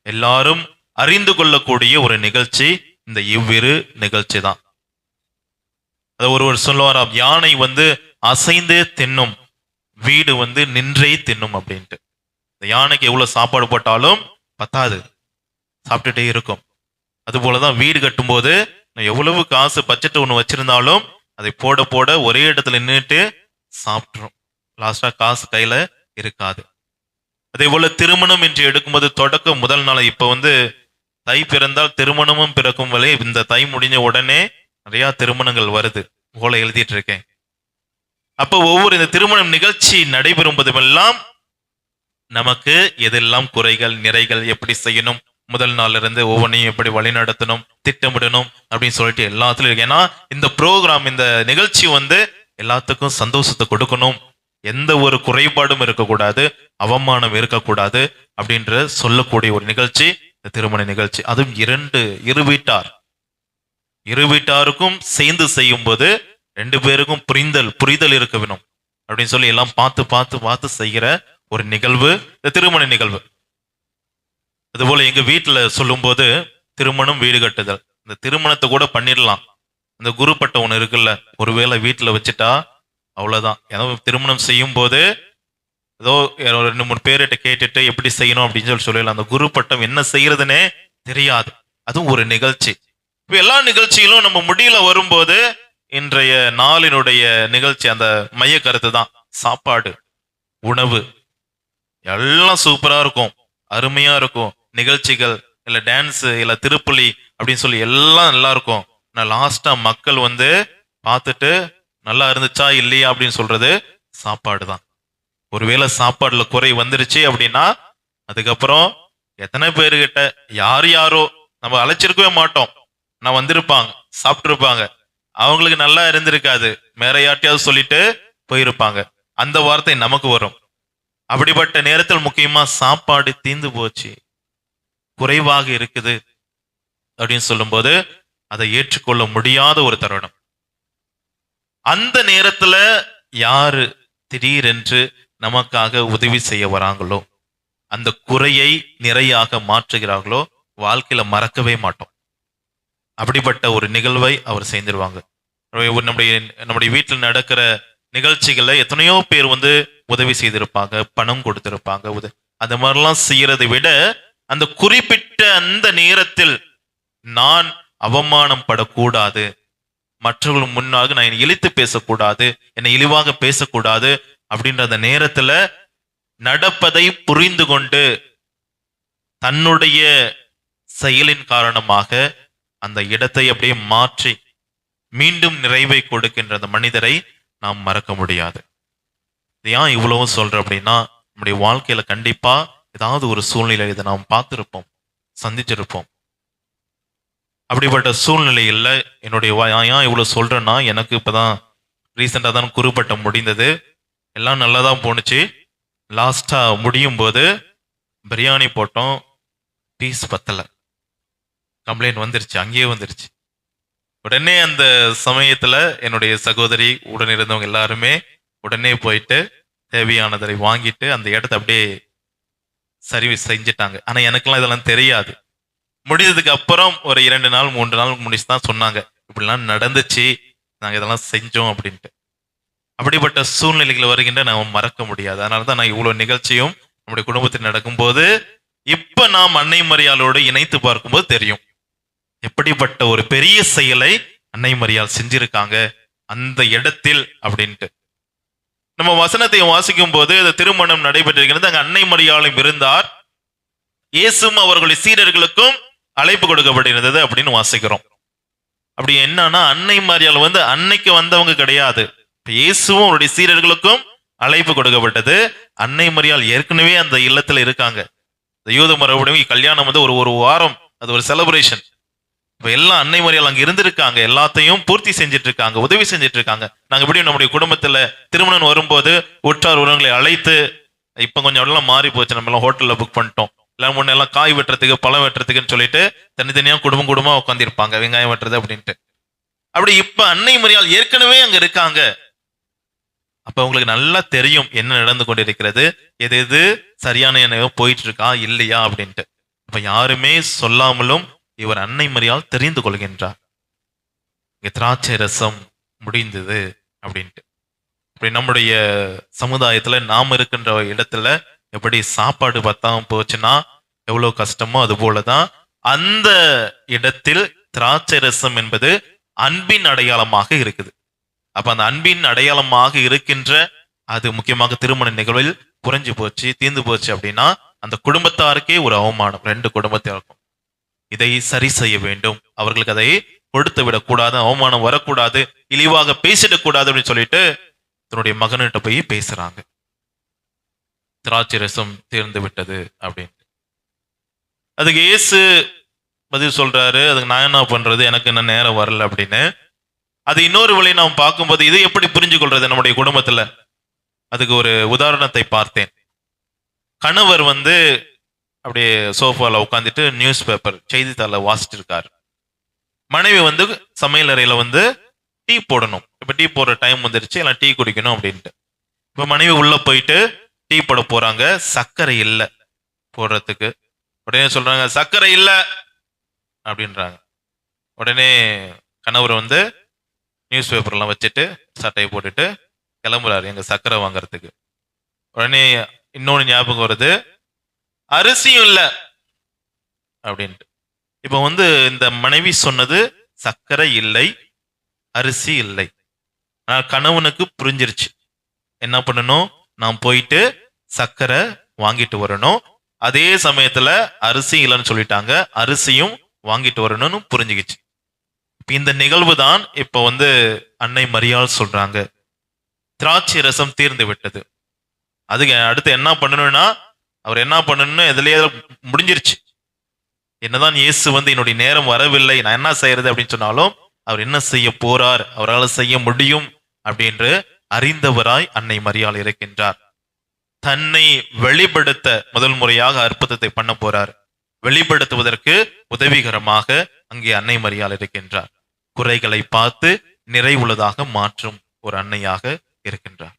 எல்லாரும் அறிந்து கொள்ளக்கூடிய ஒரு நிகழ்ச்சி இந்த இவ்விரு நிகழ்ச்சி தான். அது ஒருவர் சொல்லுவாராம், யானை அசைந்தே தின்னும், வீடு நின்றே தின்னும் அப்படின்ட்டு. இந்த யானைக்கு எவ்வளவு சாப்பாடு போட்டாலும் பத்தாது, சாப்பிட்டுட்டே இருக்கும். அது போலதான் வீடு கட்டும்போது எவ்வளவு காசு பட்ஜெட் ஒண்ணு வச்சிருந்தாலும் அதை போட போட ஒரே இடத்துல நின்றுட்டு சாப்பிட்டுரும், லாஸ்டா காசு கையில இருக்காது. அதே போல திருமணம் என்று எடுக்கும்போது தொடக்க முதல் நாள், இப்ப தை பிறந்தால் திருமணமும் பிறக்கும் வரை, இந்த தை முடிஞ்ச உடனே நிறைய திருமணங்கள் வருது, போல எழுதிட்டு இருக்கேன். அப்ப ஒவ்வொரு இந்த திருமணம் நிகழ்ச்சி நடைபெறும் போதுமெல்லாம் நமக்கு எதெல்லாம் குறைகள் நிறைகள், எப்படி செய்யணும், முதல் நாள்ல இருந்து ஒவ்வொன்றையும் எப்படி வழி நடத்தணும், திட்டமிடணும் அப்படின்னு சொல்லிட்டு எல்லாத்துலயும் இருக்கு. ஏன்னா இந்த ப்ரோக்ராம், இந்த நிகழ்ச்சி எல்லாத்துக்கும் சந்தோஷத்தை கொடுக்கணும், எந்த ஒரு குறைபாடும் இருக்கக்கூடாது, அவமானம் இருக்கக்கூடாது அப்படின்ற சொல்லக்கூடிய ஒரு நிகழ்ச்சி இந்த திருமண நிகழ்ச்சி. அதுவும் இரு வீட்டாருக்கும் சேர்ந்து செய்யும் போது ரெண்டு பேருக்கும் புரிதல் இருக்க வேணும் அப்படின்னு சொல்லி எல்லாம் பார்த்து பார்த்து பார்த்து செய்கிற ஒரு நிகழ்வு இந்த திருமண நிகழ்வு. அதுபோல எங்க வீட்டுல சொல்லும் போது திருமணம் வீடு கட்டுதல், இந்த திருமணத்தை கூட பண்ணிடலாம். இந்த குரு பட்டம் ஒண்ணு இருக்குல்ல, ஒருவேளை வீட்டுல வச்சுட்டா அவ்வளவுதான். ஏதோ திருமணம் செய்யும் போது ஏதோ 2-3 பேர்கிட்ட கேட்டுட்டு எப்படி செய்யணும் அப்படின்னு சொல்லலாம். அந்த குரு பட்டம் என்ன செய்யறதுன்னே தெரியாது, அதுவும் ஒரு நிகழ்ச்சி. இப்ப எல்லா நிகழ்ச்சியிலும் நம்ம முடியல வரும்போது இன்றைய நாளினுடைய நிகழ்ச்சி அந்த மைய கருத்து தான், சாப்பாடு, உணவு எல்லாம் சூப்பரா இருக்கும், அருமையா இருக்கும். நிகழ்ச்சிகள் இல்ல டான்ஸ் இல்ல திருப்பலி அப்படின்னு சொல்லி எல்லாம் நல்லா இருக்கும். நான் லாஸ்டா மக்கள் பார்த்துட்டு நல்லா இருந்துச்சா இல்லையா அப்படின்னு சொல்றது சாப்பாடு தான். ஒருவேளை சாப்பாடுல குறை வந்துருச்சு அப்படின்னா அதுக்கப்புறம் எத்தனை பேருகிட்ட யாரோ நம்ம அழைச்சிருக்கவே மாட்டோம், நான் வந்திருப்பாங்க, சாப்பிட்டு இருப்பாங்க, அவங்களுக்கு நல்லா இருந்திருக்காது, வேற யார்ட்டையாவது சொல்லிட்டு போயிருப்பாங்க, அந்த வார்த்தை நமக்கு வரும். அப்படிப்பட்ட நேரத்தில் முக்கியமா சாப்பாடு தீந்து போச்சு, குறைவாக இருக்குது அப்படின்னு சொல்லும்போது அதை ஏற்றுக்கொள்ள முடியாத ஒரு தருணம். அந்த நேரத்துல யாரு திடீரென்று நமக்காக உதவி செய்ய வராங்களோ, அந்த குறையை நிறையாக மாற்றுகிறார்களோ, வாழ்க்கையில மறக்கவே மாட்டோம். அப்படிப்பட்ட ஒரு நிகழ்வை அவர் செய்திருவாங்க. நம்முடைய வீட்டில் நடக்கிற நிகழ்ச்சிகள்ல எத்தனையோ பேர் உதவி செய்திருப்பாங்க, பணம் கொடுத்திருப்பாங்க. அந்த மாதிரிலாம் செய்யறதை விட அந்த குறிப்பிட்ட அந்த நேரத்தில் நான் அவமானம் படக்கூடாது, மற்றவர்கள் முன்னாக நான் இழித்து பேசக்கூடாது, என்னை இழிவாக பேசக்கூடாது அப்படின்ற அந்த நேரத்துல நடப்பதை புரிந்து கொண்டு தன்னுடைய செயலின் காரணமாக அந்த இடத்தை அப்படியே மாற்றி மீண்டும் நிறைவை கொடுக்கின்ற அந்த மனிதரை நாம் மறக்க முடியாது. ஏன் இவ்வளவும் சொல்றேன் அப்படின்னா, நம்முடைய வாழ்க்கையில கண்டிப்பா ஏதாவது ஒரு சூழ்நிலை இதை நாம் பார்த்திருப்போம், சந்திச்சிருப்போம். அப்படிப்பட்ட சூழ்நிலையில் என்னுடைய ஏன் இவ்வளவு சொல்றேன்னா, எனக்கு இப்பதான் ரீசெண்டா தான் குறுப்பட்டம் முடிந்தது, எல்லாம் நல்லாதான் போணுச்சு. லாஸ்டா முடியும் போது பிரியாணி போட்டோம், பீஸ் பத்தலை, கம்ப்ளைண்ட் வந்துருச்சு, அங்கேயே வந்துருச்சு. உடனே அந்த சமயத்துல என்னுடைய சகோதரி உடன் இருந்தவங்க எல்லாருமே உடனே போயிட்டு தேவையானதை வாங்கிட்டு அந்த இடத்த அப்படியே சர்வீஸ் செஞ்சுட்டாங்க. ஆனா எனக்கெல்லாம் இதெல்லாம் தெரியாது. முடிஞ்சதுக்கு அப்புறம் ஒரு 2 நாள் 3 நாள் முடிச்சு தான் சொன்னாங்க, இப்படிலாம் நடந்துச்சு, நாங்க இதெல்லாம் செஞ்சோம் அப்படின்ட்டு. அப்படிப்பட்ட சூழ்நிலைகள் வருகின்ற நாம் மறக்க முடியாது. அதனாலதான் நான் இவ்வளவு நிகழ்ச்சியும் நம்முடைய குடும்பத்தில் நடக்கும்போது இப்ப நாம் அன்னை மரியாளோடு இணைத்து பார்க்கும்போது தெரியும் எப்படிப்பட்ட ஒரு பெரிய செயலை அன்னை மரியாள் செஞ்சிருக்காங்க அந்த இடத்தில் அப்படின்ட்டு. நம்ம வசனத்தை வாசிக்கும் போது அந்த திருமணம் நடைபெற்றிருக்கிறது, அங்க அன்னை மரியாளும் இருந்தார், இயேசுவும் அவர்களுடைய சீடர்களுக்கும் அழைப்பு கொடுக்கப்பட்டிருந்தது அப்படின்னு வாசிக்கிறோம். அப்படி என்னன்னா அன்னை மரியாள் அன்னைக்கு வந்தவங்க கிடையாது, இயேசுவும் அவருடைய சீடர்களுக்கும் அழைப்பு கொடுக்கப்பட்டது. அன்னை மரியாள் ஏற்கனவே அந்த இல்லத்துல இருக்காங்க. இந்த யூத மரபுடைய கல்யாணம் ஒரு வாரம், அது ஒரு செலிப்ரேஷன். இப்ப எல்லாம் அன்னை மரியாள் அங்க இருந்திருக்காங்க, எல்லாத்தையும் பூர்த்தி செஞ்சுட்டு இருக்காங்க, உதவி செஞ்சுட்டு இருக்காங்க. நாங்க எப்படி நம்முடைய குடும்பத்துல திருமணம் வரும்போது உற்றார் உறவுகளை அழைத்து, இப்ப கொஞ்சம் எல்லாம் மாறி போச்சு, நம்ம எல்லாம் ஹோட்டல்ல புக் பண்ணிட்டோம், எல்லாம் முன்ன எல்லாம் காய் வெட்டுறதுக்கு பழம் வெட்டுறதுக்குன்னு சொல்லிட்டு தனித்தனியா குடும்பமா உட்காந்துருப்பாங்க, வெங்காயம் வெட்டுறது அப்படின்ட்டு. அப்படி இப்ப அன்னை மரியாள் ஏற்கனவே அங்க இருக்காங்க. அப்ப உங்களுக்கு நல்லா தெரியும் என்ன நடந்து கொண்டிருக்கிறது, எது எது சரியான என்ன போயிட்டு இருக்கா இல்லையா அப்படின்ட்டு. இப்ப யாருமே சொல்லாமலும் இவர் அன்னை மரியாள் தெரிந்து கொள்கின்றார், இங்க திராட்சை ரசம் முடிந்தது அப்படின்ட்டு. இப்படி நம்முடைய சமுதாயத்துல நாம் இருக்கின்ற இடத்துல எப்படி சாப்பாடு பத்தாம போச்சுன்னா எவ்வளவு கஷ்டமோ அது போலதான் அந்த இடத்தில் திராட்சை ரசம் என்பது அன்பின் அடையாளமாக இருக்குது. அப்ப அந்த அன்பின் அடையாளமாக இருக்கின்ற அது முக்கியமாக திருமண நிகழ்வில் குறைஞ்சு போச்சு, தீர்ந்து போச்சு அப்படின்னா அந்த குடும்பத்தாருக்கே ஒரு அவமானம், 2 குடும்பத்தாருக்கும். இதை சரி செய்ய வேண்டும், அவர்களுக்கு அதை கொடுத்து விடக்கூடாது, அவமானம் வரக்கூடாது, இழிவாக பேசிடக்கூடாது அப்படின்னு சொல்லிட்டு தன்னுடைய மகன்கிட்ட போய் பேசுறாங்க, திராட்சை ரசம் தீர்ந்து விட்டது அப்படின்ட்டு. அதுக்கு இயேசு பதில் சொல்றாரு, அதுக்கு நான் என்ன பண்றது, எனக்கு என்ன நேரம் வரல அப்படின்னு. அது இன்னொரு வழி நாம் பார்க்கும்போது இதை எப்படி புரிஞ்சு கொள்றது நம்முடைய குடும்பத்துல, அதுக்கு ஒரு உதாரணத்தை பார்த்தேன். கணவர் அப்படியே சோஃபால உட்காந்துட்டு நியூஸ் பேப்பர் செய்தித்தாள வாசிட்டு இருக்காரு. மனைவி சமையல் அறையில டீ போடணும், இப்ப டீ போடுற டைம் வந்துருச்சு, எல்லாம் டீ குடிக்கணும் அப்படின்ட்டு. இப்ப மனைவி உள்ள போயிட்டு டீ போட போறாங்க, சர்க்கரை இல்லை போடுறதுக்கு. உடனே சொல்றாங்க சர்க்கரை இல்லை அப்படின்றாங்க. உடனே கணவர் நியூஸ் பேப்பர்லாம் வச்சுட்டு சட்டையை போட்டுட்டு கிளம்புறாரு எங்க சர்க்கரை வாங்கறதுக்கு. உடனே இன்னொன்னு ஞாபகம் வருது, அரிசியும் இல்லை அப்படின்ட்டு. இப்ப இந்த மனைவி சொன்னது சர்க்கரை இல்லை, அரிசி இல்லை. ஆனா கணவனுக்கு புரிஞ்சிருச்சு, என்ன பண்ணணும், நான் போயிட்டு சர்க்கரை வாங்கிட்டு வரணும், அதே சமயத்துல அரிசி இல்லைன்னு சொல்லிட்டாங்க, அரிசியும் வாங்கிட்டு வரணும்னு புரிஞ்சுக்கிச்சு. இந்த நிகழ்வு தான் இப்ப அன்னை மரியாள் சொல்றாங்க திராட்சை ரசம் தீர்ந்து விட்டது. அதுக்கு அடுத்து என்ன பண்ணணும்னா அவர் என்ன பண்ணணும்னு எதுலயே முடிஞ்சிருச்சு. என்னதான் இயேசு என்னுடைய நேரம் வரவில்லை, நான் என்ன செய்யறது அப்படின்னு சொன்னாலும் அவர் என்ன செய்ய போறார், அவரால் செய்ய முடியும் அப்படின்று அறிந்தவராய் அன்னை மரியாள் இருக்கின்றார். தன்னை வெளிப்படுத்த முதல் முறையாக அற்புதத்தை பண்ண போறார், வெளிப்படுத்துவதற்கு உதவிகரமாக அங்கே அன்னை மரியாள் இருக்கின்றார். குறைகளை பார்த்து நிறைவுள்ளதாக மாற்றும் ஒரு அன்னையாக இருக்கின்றார்.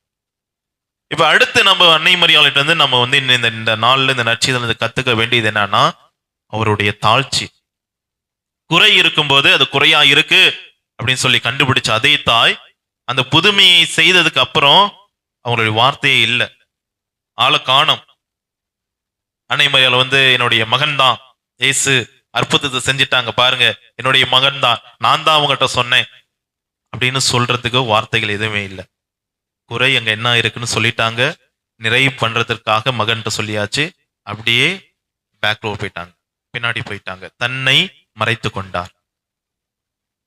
இப்ப அடுத்து நம்ம அன்னை மரியாளிட்ட நம்ம இந்த நாள்ல இந்த நற்செய்தியில கத்துக்க வேண்டியது என்னன்னா அவருடைய தாழ்ச்சி. குறை இருக்கும்போது அது குறையா இருக்கு அப்படின்னு சொல்லி கண்டுபிடிச்ச அதே தாய் அந்த புதுமையை செய்ததுக்கு அப்புறம் அவங்களுடைய வார்த்தையே இல்லை, ஆளை காணோம். அன்னை மரியாள் என்னுடைய மகன் தான், இயேசு அற்புதத்தை செஞ்சிட்டாங்க பாருங்க, என்னுடைய மகன் தான், நான் தான் அவங்ககிட்ட சொன்னேன் அப்படின்னு சொல்றதுக்கு வார்த்தைகள் எதுவுமே இல்லை. குறை அங்க என்ன இருக்குன்னு சொல்லிட்டாங்க, நிறைவு பண்றதற்காக மகன்கிட்ட சொல்லியாச்சு, அப்படியே பேக்ரோ போயிட்டாங்க, பின்னாடி போயிட்டாங்க, தன்னை மறைத்து கொண்டார்.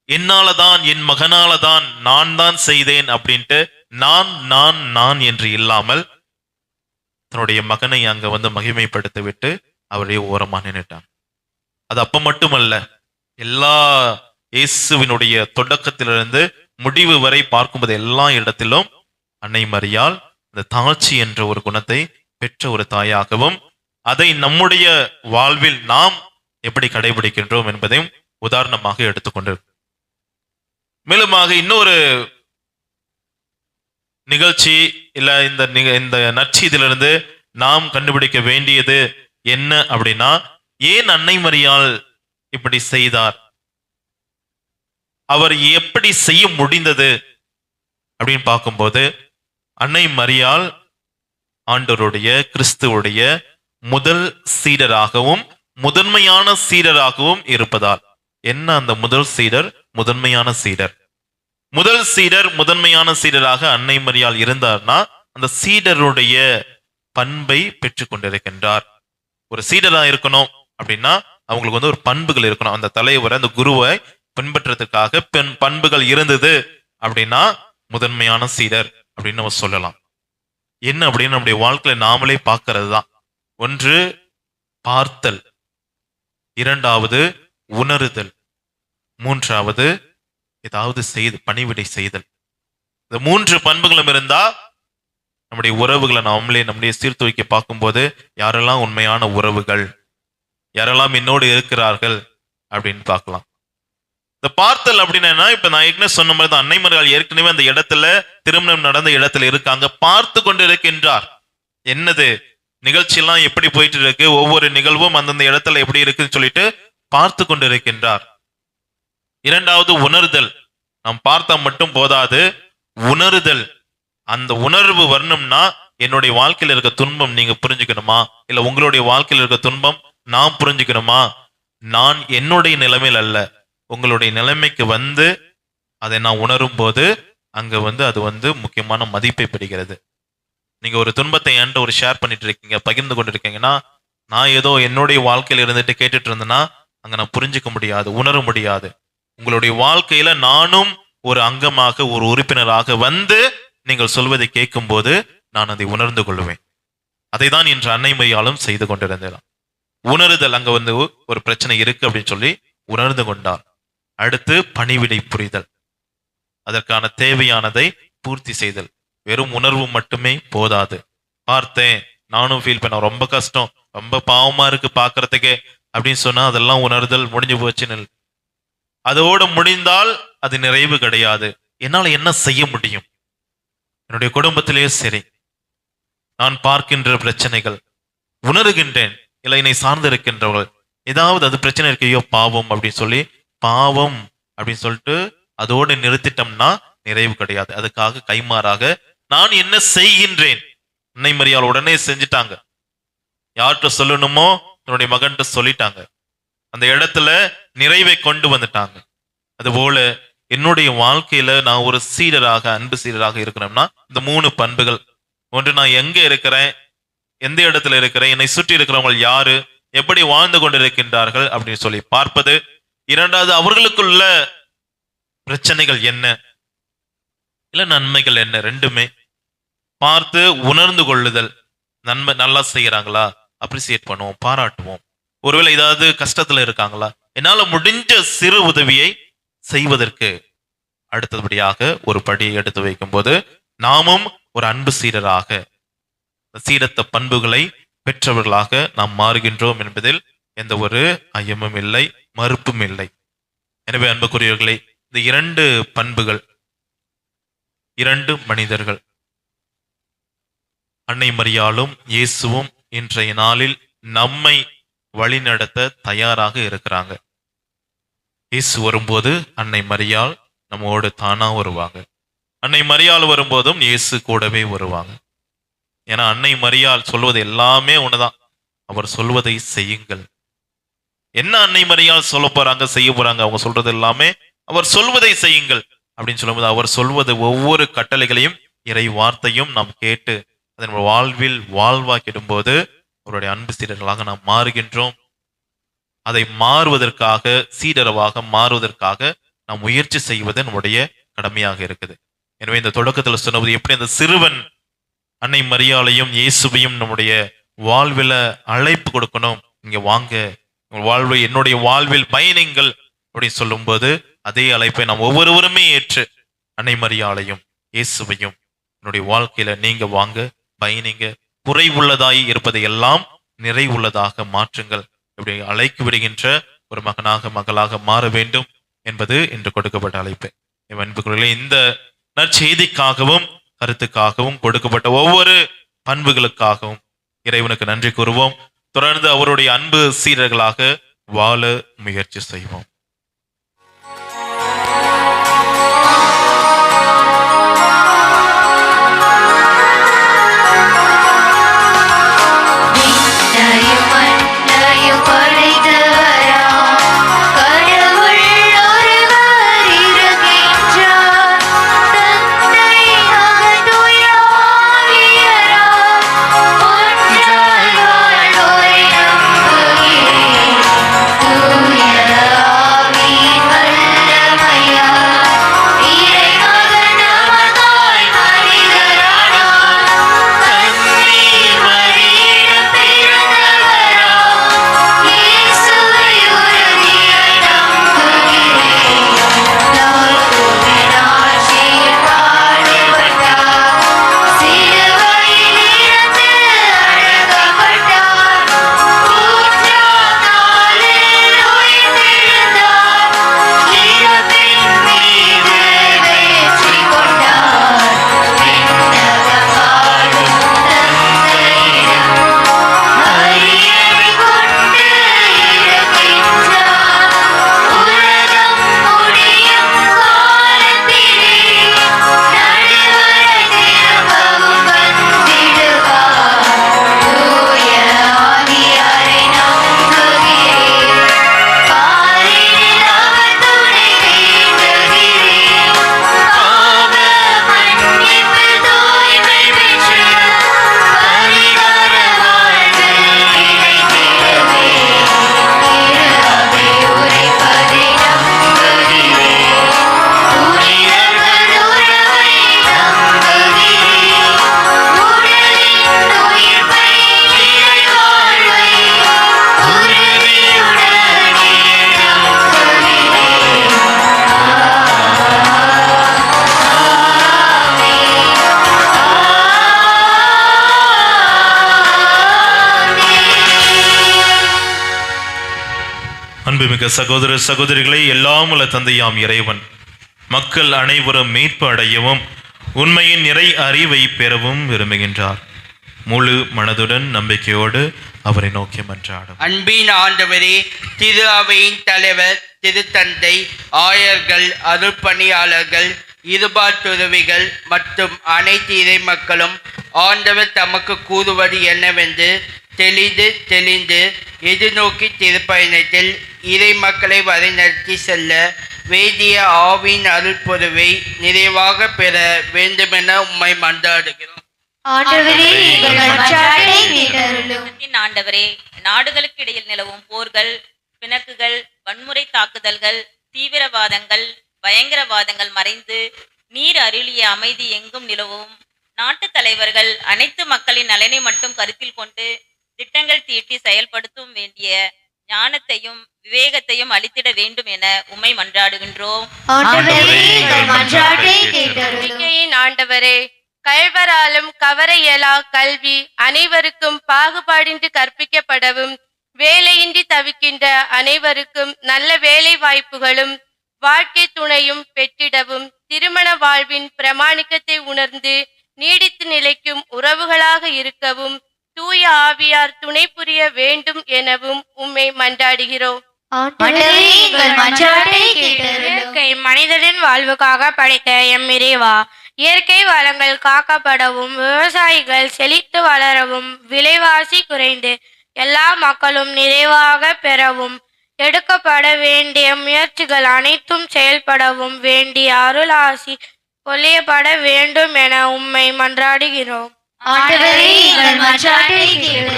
என்னாலதான், என் மகனாலதான், நான் தான் செய்தேன் அப்படின்ட்டு நான் நான் நான் என்று இல்லாமல் தன்னுடைய மகனை அங்க மகிமைப்படுத்தி விட்டு அவருடைய ஓரமா நின்னுட்டான். அது அப்ப மட்டுமல்ல, எல்லா இயேசுவினுடைய தொடக்கத்திலிருந்து முடிவு வரை பார்க்கும்போது எல்லா இடத்திலும் அன்னை மரியாள் இந்த தாழ்ச்சி என்ற ஒரு குணத்தை பெற்ற ஒரு தாயாகவும் அதை நம்முடைய வாழ்வில் நாம் எப்படி கடைபிடிக்கின்றோம் என்பதையும் உதாரணமாக எடுத்துக்கொண்டு, மேலுமாக இன்னொரு நிகழ்ச்சி இல்ல இந்த நற்செய்தியிலிருந்து நாம் கண்டுபிடிக்க வேண்டியது என்ன அப்படின்னா, ஏன் அன்னை மரியாள் இப்படி செய்தார், அவர் எப்படி செய்ய முடிந்தது அப்படின்னு பார்க்கும்போது, அன்னை மரியாள் ஆண்டவருடைய கிறிஸ்துவுடைய முதல் சீடராகவும் முதன்மையான சீடராகவும் இருப்பதால். என்ன அந்த முதல் சீடர், முதன்மையான சீடர்? முதல் சீடர் முதன்மையான சீடராக அன்னை மரியாள் இருந்தார்னா அந்த சீடருடைய பண்பை பெற்றுக் கொண்டிருக்கின்றார். ஒரு சீடரா இருக்கணும் அப்படின்னா அவங்களுக்கு ஒரு பண்புகள் இருக்கணும். அந்த தலைவரை, அந்த குருவை பின்பற்றதுக்காக பண்புகள் இருந்தது அப்படின்னா முதன்மையான சீடர் அப்படின்னு நம்ம சொல்லலாம். என்ன அப்படின்னு நம்முடைய வாழ்க்கையில நாமளே பார்க்கிறது தான். ஒன்று பார்த்தல், இரண்டாவது உணருதல், மூன்றாவது ஏதாவது பணிவிடை செய்தல். இந்த மூன்று பண்புகளும் இருந்தா நம்முடைய உறவுகளை நம்முடைய சீர்தூக்கி பார்க்கும்போது யாரெல்லாம் உண்மையான உறவுகள், யாரெல்லாம் என்னோடு இருக்கிறார்கள் அப்படின்னு பார்க்கலாம். இந்த பார்த்தல் அப்படின்னா, இப்ப நான் ஏற்கனவே சொன்ன மாதிரி தான், அன்னை மரியாள் ஏற்கனவே அந்த இடத்துல, திருமணம் நடந்த இடத்துல இருக்காங்க, பார்த்து கொண்டு இருக்கின்றார். என்னது நிகழ்ச்சியெல்லாம் எப்படி போயிட்டு இருக்கு, ஒவ்வொரு நிகழ்வும் அந்தந்த இடத்துல எப்படி இருக்குன்னு சொல்லிட்டு பார்த்து கொண்டு இருக்கின்றார். இரண்டாவது உணர்தல். நாம் பார்த்தா மட்டும் போதாது, உணருதல். அந்த உணர்வு வரணும்னா என்னுடைய வாழ்க்கையில இருக்க துன்பம் நீங்க புரிஞ்சுக்கணுமா, இல்ல உங்களுடைய வாழ்க்கையில இருக்க துன்பம் நான் புரிஞ்சுக்கணுமா? நான் என்னுடைய நிலைமையில் அல்ல, உங்களுடைய நிலைமைக்கு வந்து அதை நான் உணரும் போது அங்க அது முக்கியமான மதிப்பை பெறுகிறது. நீங்க ஒரு துன்பத்தை என்கிட்ட ஒரு ஷேர் பண்ணிட்டு இருக்கீங்க, பகிர்ந்து கொண்டு இருக்கீங்கன்னா, நான் ஏதோ என்னுடைய வாழ்க்கையில இருந்துட்டு கேட்டுட்டு இருந்தேன்னா அங்க நான் புரிஞ்சுக்க முடியாது, உணர முடியாது. உங்களுடைய வாழ்க்கையில நானும் ஒரு அங்கமாக, ஒரு உறுப்பினராக வந்து நீங்கள் சொல்வதை கேட்கும் போது நான் அதை உணர்ந்து கொள்வேன். அதை தான் இன்று அன்னை மரியாளும் செய்து கொண்டிருந்தேன். உணருதல். அங்க ஒரு பிரச்சனை இருக்கு அப்படின்னு சொல்லி உணர்ந்து கொண்டார். அடுத்து பணிவிடை புரிதல், அதற்கான தேவையானதை பூர்த்தி செய்தல். வெறும் உணர்வு மட்டுமே போதாது. பார்த்தேன், நானும் ஃபீல் பண்ண, ரொம்ப கஷ்டம், ரொம்ப பாவமா இருக்கு பாக்குறதுக்கே அப்படின்னு சொன்னா அதெல்லாம் உணர்தல் முடிஞ்சு போச்சுன்னு. அதோடு முடிந்தால் அது நிறைவு கிடையாது. என்னால என்ன செய்ய முடியும், என்னுடைய குடும்பத்திலேயே சரி, நான் பார்க்கின்ற பிரச்சனைகள் உணர்கின்றேன், இல்லை என்னை சார்ந்து இருக்கின்றவர்கள் ஏதாவது அது பிரச்சனை இருக்கு, ஐயோ பாவம் அப்படின்னு சொல்லி, பாவம் அப்படின்னு சொல்லிட்டு அதோடு நிறுத்திட்டோம்னா நிறைவு கிடையாது. அதுக்காக கைமாறாக நான் என்ன செய்கின்றேன். அன்னை மரியாள் உடனே செஞ்சுட்டாங்க. யார்கிட்ட சொல்லணுமோ என்னுடைய மகன்கிட்ட சொல்லிட்டாங்க. அந்த இடத்துல நிறைவை கொண்டு வந்துட்டாங்க. அதுபோல என்னுடைய வாழ்க்கையில நான் ஒரு சீடராக, அன்பு சீடராக இருக்கணும்னா இந்த மூணு பண்புகள். ஒன்று, நான் எங்க இருக்கிறேன், எந்த இடத்துல இருக்கிறேன், என்னை சுற்றி இருக்கிறவங்க யாரு, எப்படி வாழ்ந்து கொண்டிருக்கின்றார்கள் அப்படின்னு சொல்லி பார்ப்பது. இரண்டாவது, அவர்களுக்குள்ள பிரச்சனைகள் என்ன, இல்ல நன்மைகள் என்ன, ரெண்டுமே பார்த்து உணர்ந்து கொள்ளுதல். நன்மை நல்லா செய்யறாங்களா, அப்ரிசியேட் பண்ணுவோம், பாராட்டுவோம். ஒருவேளை ஏதாவது கஷ்டத்துல இருக்காங்களா, என்னால முடிஞ்ச சிறு உதவியை செய்வதற்கு அடுத்தபடியாக ஒரு படியை எடுத்து வைக்கும் போது நாமும் ஒரு அன்பு சீடராக, சீடத்த பண்புகளை பெற்றவர்களாக நாம் மாறுகின்றோம் என்பதில் எந்த ஒரு ஐயமும் இல்லை, மறுப்பும் இல்லை. எனவே அன்புக்குரியவர்களே, இந்த இரண்டு பண்புகள், இரண்டு மனிதர்கள், அன்னை மரியாளும் இயேசுவும் இன்றைய நாளில் நம்மை வழிநடத்த தயாராக இருக்கிறாங்க. இயேசு வரும்போது அன்னை மரியாள் நம்மோடு தானா வருவாங்க. அன்னை மரியாள் வரும்போதும் இயேசு கூடவே வருவாங்க. ஏன்னா அன்னை மரியாள் சொல்வது எல்லாமே ஒண்ணுதான், அவர் சொல்வதை செய்யுங்கள். என்ன அன்னை மரியாள் சொல்ல போறாங்க, செய்ய போறாங்க, அவங்க சொல்றது எல்லாமே அவர் சொல்வதை செய்யுங்கள் அப்படின்னு சொல்லும்போது, அவர் சொல்வது ஒவ்வொரு கட்டளைகளையும், இறை வார்த்தையும் நாம் கேட்டு அதன் வாழ்வில் வாழ்வாக்கிடும் போது அவருடைய அன்பு சீடர்களாக நாம் மாறுகின்றோம். அதை மாறுவதற்காக, சீடரவாக மாறுவதற்காக நாம் முயற்சி செய்வது நம்முடைய கடமையாக இருக்குது. எனவே இந்த தொடக்கத்தில் சொன்னது, எப்படி அந்த சிறுவன் அன்னை மரியாளையும் இயேசுவையும் நம்முடைய வாழ்வில் அழைப்பு கொடுக்கணும், இங்க வாங்க, வாழ்வு என்னுடைய வாழ்வில் பயணிங்கள் அப்படின்னு சொல்லும்போது, அதே அழைப்பை நாம் ஒவ்வொருவருமே ஏற்று அன்னை மரியாளையும் இயேசுவையும் என்னுடைய வாழ்க்கையில நீங்க வாங்க, பயணிங்க, குறைவுள்ளதாய் இருப்பதை எல்லாம் நிறைவுள்ளதாக மாற்றுங்கள். இப்படி அழைக்கு விடுகின்ற ஒரு மகனாக மகளாக மாற வேண்டும் என்பது இன்று கொடுக்கப்பட்ட அழைப்பு. அன்புக்குள்ளே இந்த நற்செய்திக்காகவும் கருத்துக்காகவும் கொடுக்கப்பட்ட ஒவ்வொரு பண்புகளுக்காகவும் இறைவனுக்கு நன்றி கூறுவோம். தொடர்ந்து அவருடைய அன்பு சீரர்களாக வாழ முயற்சி செய்வோம். அன்புமிக்க சகோதர சகோதரிகளை, எல்லாம் உள்ள தந்தையாம் இறைவன் மக்கள் அனைவரும் மீட்பு அடையவும் உண்மையின் நிறை அறிவை பெறவும் விரும்புகின்றார். முழு மனதுடன் நம்பிக்கையோடு அவரை நோக்கி மன்றாடும். அன்பின் ஆண்டவரே, திரு அவையின் தலைவர், திருத்தந்தை, ஆயர்கள், அருள்பணியாளர்கள், இருபாட்டுறவிகள் மற்றும் அனைத்து இறை மக்களும் ஆண்டவர் தமக்கு கூறுவது என்னவென்று தெளிந்து எதிர்நோக்கி திருப்பயணத்தில் இறை மக்களை வழிநடத்தி செல்ல வேதிய ஆவின் அருள்பொருவை நிறைவாக பெற வேண்டுமென உம்மை மன்றாடுகிறோம். ஆண்டவரே, நாடுகளுக்கு இடையில் நிலவும் போர்கள், பிணக்குகள், வன்முறை தாக்குதல்கள், தீவிரவாதங்கள், பயங்கரவாதங்கள் மறைந்து நீர் அருளிய அமைதி எங்கும் நிலவும் நாட்டு தலைவர்கள் அனைத்து மக்களின் நலனை மட்டும் கருத்தில் கொண்டு திட்டங்கள் தீட்டி செயல்படுத்தும் வேண்டிய ஞானத்தையும் விவேகத்தையும் அளித்திட வேண்டும் என உம்மை மன்றாடுகின்றோம். ஆண்டவரே, கயவராலும் கவர இயலா கல்வி அனைவருக்கும் பாகுபாடின்றி கற்பிக்கப்படவும், வேலையின்றி தவிக்கின்ற அனைவருக்கும் நல்ல வேலை வாய்ப்புகளும் வாழ்க்கை துணையும் பெற்றிடவும், திருமண வாழ்வின் பிரமாணிக்கத்தை உணர்ந்து நீடித்து நிலைக்கும் உறவுகளாக இருக்கவும் தூய ஆவியார் துணை புரிய வேண்டும் எனவும் உம்மை மன்றாடுகிறோம். மனிதனின் வாழ்வுக்காக படைத்த எம் இறைவா, இயற்கை வளங்கள் காக்கப்படவும், விவசாயிகள் செழித்து வளரவும், விலைவாசி குறைந்து எல்லா மக்களும் நிறைவாக பெறவும், எடுக்கப்பட வேண்டிய முயற்சிகள் அனைத்தும் செயல்படவும் வேண்டிய அருளாசி பொழியப்பட வேண்டும் என உம்மை மன்றாடுகிறோம்.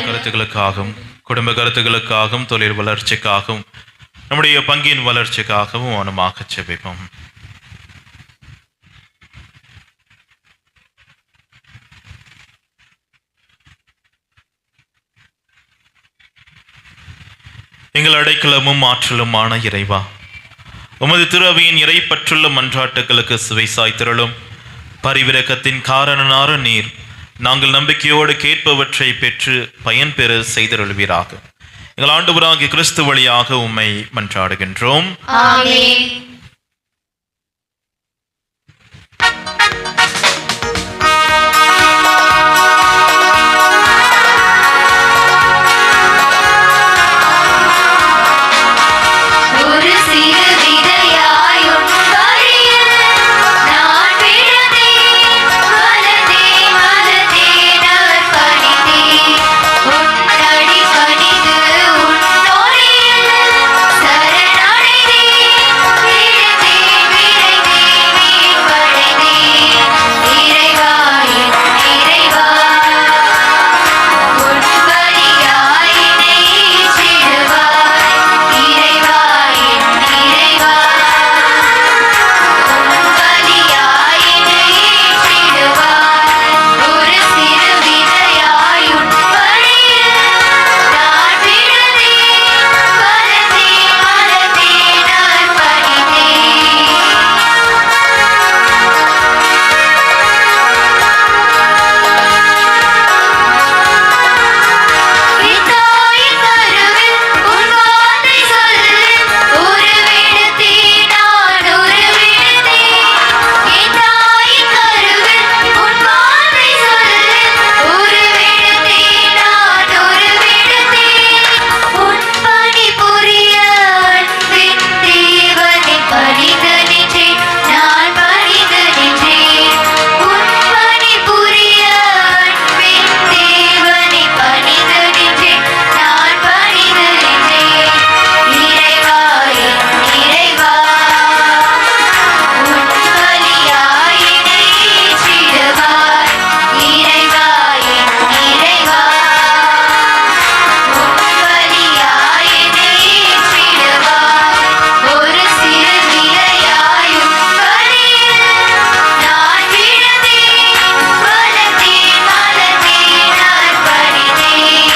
கருத்துக்களுக்காகவும் குடும்ப கருத்துக்களுக்காகவும் தொழில் வளர்ச்சிக்காகவும் நம்முடைய பங்கின் வளர்ச்சிக்காகவும் மௌனமாக ஜெபிப்போம். எங்கள் அடைக்கலமும் ஆற்றலுமான இறைவா, உமது திருஅவையின் இறைப்பற்றுள்ள மன்றாட்டுகளுக்கு சுவை சாய்த்திரளும் பரிவிரக்கத்தின் காரணனான நீர் நாங்கள் நம்பிக்கையோடு கேட்பவற்றை பெற்று பயன்பெற செய்தருள்வீராக. எங்கள் ஆண்டவராகிய கிறிஸ்து வழியாக உம்மை மன்றாடுகின்றோம். ஆமென். ஒரு சிறு விதையாய் உன் வழியில் நான் விழுந்தேன், வளர்ந்தேன், வளர்ந்தேன், அர்ப்பணித்தேன். உன் அடி பணிந்து உன் ஒளியில் சரணடைந்தேன், விழுந்தேன், விரைந்தேன், மீட்படைந்தேன். இறைவா, என் இறைவா, உன் பலியாய் என்னை ஏற்றிடுவாய். இறைவா, என் இறைவா, உன் பலியாய் என்னை ஏற்றிடுவாய். ஒரு சிறு விதையாய் உன் வழியில் நான் விழுந்தேன், வளர்ந்தேன், வளர்ந்தேன், அர்ப்பணித்தேன். தாயின் கருவில் உன் வார்த்தை சொல்லி உருவெடுத்தேன், நான் உருவெடுத்தேன். என் தாயின் கருவில் உன் வார்த்தை சொல்லி உருவெடுத்தேன், நான் உருவெடுத்தேன். உன் பணி புரிய அன்பின் தேவனின் பணிந்து நின்றேன், நான் பணிந்து நின்றேன். உன் பணி புரிய அன்பின் தேவனின் பணிந்து நின்றேன், நான் பணிந்து நின்றேன். இறைவா, என் இறைவா, உன் பலியாய் என்னை ஏற்றிடுவாய். இறைவா, என் இறைவா, உன் பலியாய் என்னை ஏற்றிடுவாய். ஒரு சிறு விதையாய் உன் வழியில் நான் விழுந்தேன், வளர்ந்தேன், வளர்ந்தேன், அர்ப்பணித்தேன்.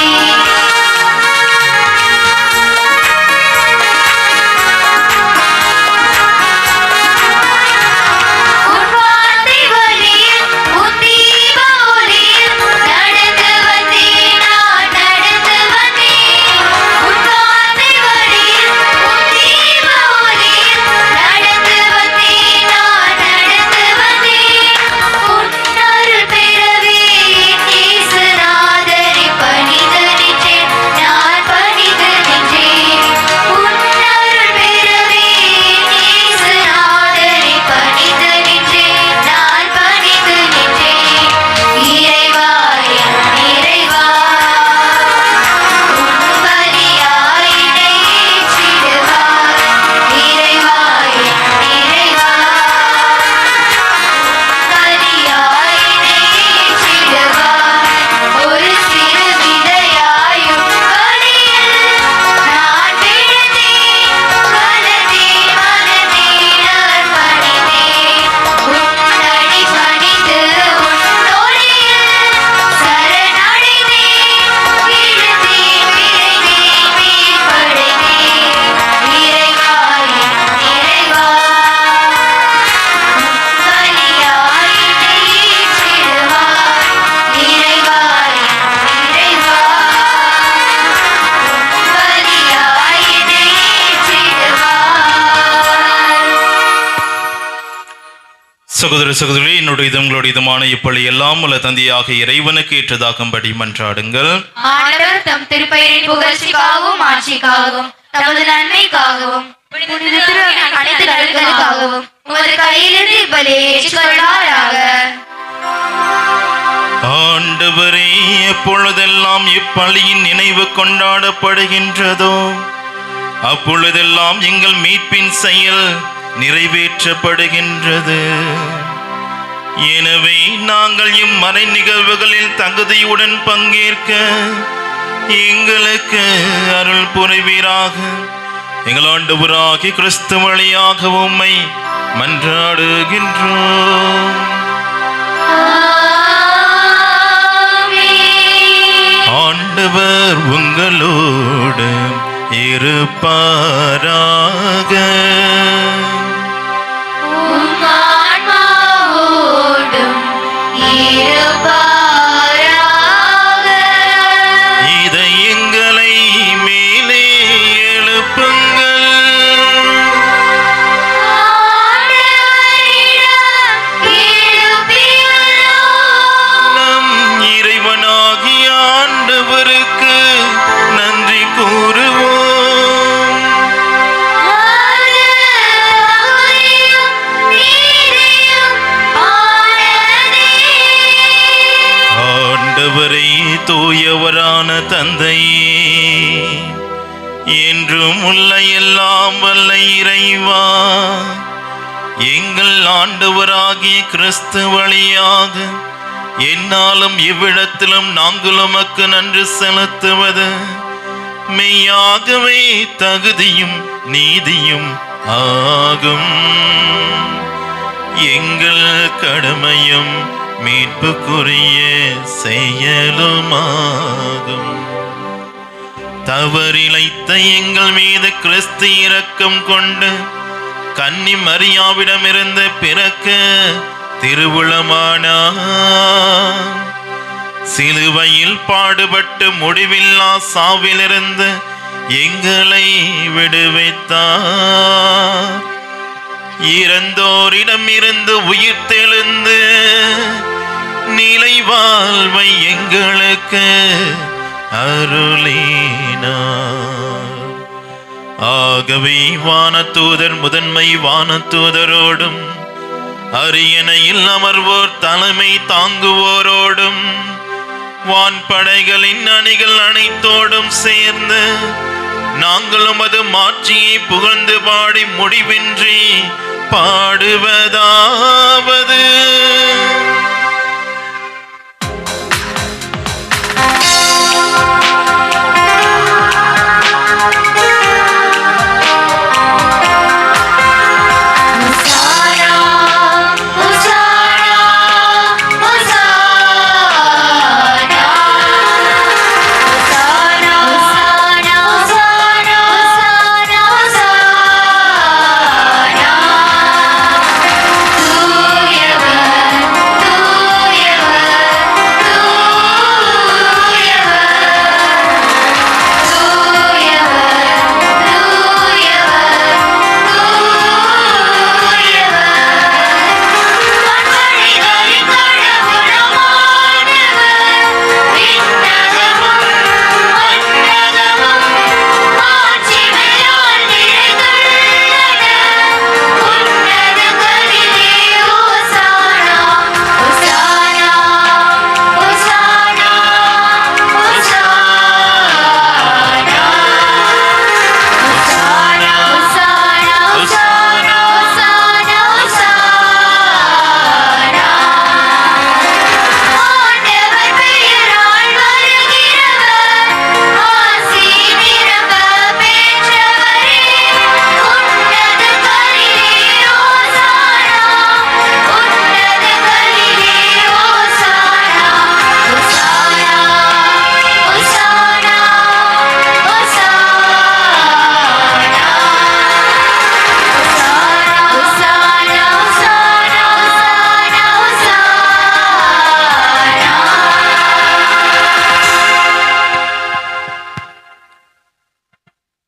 உன் வார்த்தை வழியில் உன் தீப ஒளியில் நடந்து வந்தேன், நான் நடந்து வந்தேன். உன் வார்த்தை வழியில் உன் தீப ஒளியில் நடந்து வந்தேன், நான் நடந்து வந்தேன். உன் அருள் பெறவே என் இயேசுநாதரை பணிந்து நின்றேன், நான் பணிந்து நின்றேன். உன் அருள் பெறவே என் இயேசுநாதரை பணிந்து நின்றேன், நான் பணிந்து நின்றேன். இறைவா, என் இறைவா, உன் பலியாய் என்னை ஏற்றிடுவாய். இறைவா, என் இறைவா, உன் பலியாய் என்னை ஏற்றிடுவாய். ஒரு சிறு விதையாய் உன் வழியில் நான் விழுந்தேன், வளர்ந்தேன், வளர்ந்தேன், அர்ப்பணித்தேன். உன் அடி பணிந்து உன் ஒளியில் சரணடைந்தேன், விழுந்தேன், விரைந்தேன், மீட்படைந்தேன். இறைவா, என் இறைவா, உன் பலியாய் என்னை ஏற்றிடுவாய். இறைவா, என் இறைவா, உன் பலியாய் என்னை ஏற்றிடுவாய். சகோதர சகோதரி, என்னுடைய உங்களுடைய இதுமான இப்பள்ளி எல்லாம் உள்ள தந்தையாக இறைவனுக்கு ஏற்றதாகும்படி மன்றாடுங்கள். ஆண்டவர் தம் திருப்பெயரின் புகழ்ச்சிக்காகவும் ஆட்சிக்காகவும் தமது நன்மைக்காகவும் புனித திருவின் அனைத்து நலன்களுக்காகவும் உமது கையிலிருந்து இப்பலியை ஏற்றுக்கொள்வாராக. ஆண்டவரே, எப்பொழுதெல்லாம் இப்பலியின் நினைவு கொண்டாடப்படுகின்றதோ அப்பொழுதெல்லாம் எங்கள் மீட்பின் செயல் நிறைவேற்றப்படுகின்றது. எனவே நாங்கள் இம்மறை நிகழ்வுகளில் தகுதியுடன் பங்கேற்க எங்களுக்கு அருள் புரிவீராக. எங்கள் ஆண்டவராகிய கிறிஸ்து வழியாக உம்மை மன்றாடுகின்றோம். ஆண்டவர் உங்களோடு இருப்பாராக. உம் ஆன்மாவோடும் இருப்பாராக. ஆண்டவருக்கு நன்றி கூறுவோம். ஆண்டவரே, தூயவரான தந்தையே, என்றும் உள்ள எல்லாம் வல்ல இறைவா, எங்கள் ஆண்டவராகிய கிறிஸ்து வழியாக என்னாலும் இவ்விடத்திலும் நாங்கள் உமக்கு நன்றி செலுத்துவது மெய்யாகவே தகுதியும் நீதியும் ஆகும். எங்கள் கடமையும் மீட்புக்குரிய செயலுமாகும். தவறிழைத்த எங்கள் மீது கிறிஸ்து இரக்கம் கொண்டு கன்னி மரியாவிடமிருந்து பிறக்க திருவுளமானார். சிலுவையில் பாடுபட்டு முடிவில்லா சாவிலிருந்து எங்களை விடுவித்தார். இறந்தோரிடமிருந்து உயிர்த்தெழுந்து நிலை வாழ்வை எங்களுக்கு அருளினார். ஆகவே வானதூதர் முதன்மை வானதூதரோடும் அரியணையில் அமர்வோர் தலைமை தாங்குவோரோடும் வான்படைகளின் அணிகள் அனைத்தோடும் சேர்ந்து நாங்கள் உமது மாட்சியை புகழ்ந்து பாடி முடிவின்றி பாடுவதாவது: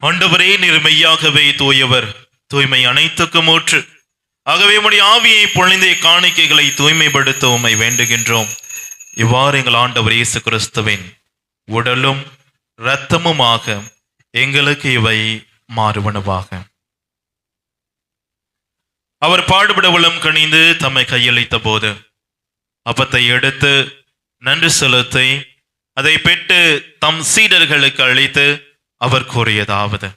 ஆண்டவரே, நீர் மெய்யாகவே தூயவர், தூய்மை அனைத்துக்கும் ஊற்று. ஆகவே உம்முடைய ஆவியை பொழிந்த காணிக்கைகளை தூய்மைப்படுத்த உம்மை வேண்டுகின்றோம். இவ்வாறு எங்கள் ஆண்டவர் இயேசு கிறிஸ்துவின் உடலும் இரத்தமுமாக எங்களுக்கு இவை மாறுவனவாக. அவர் பாடுபட உளம் கனிந்து தம்மை கையளித்த போது அப்பத்தை எடுத்து நன்றி செலுத்தி அதை பெற்று தம் சீடர்களுக்கு அளித்து அவர் கூறியதாவது: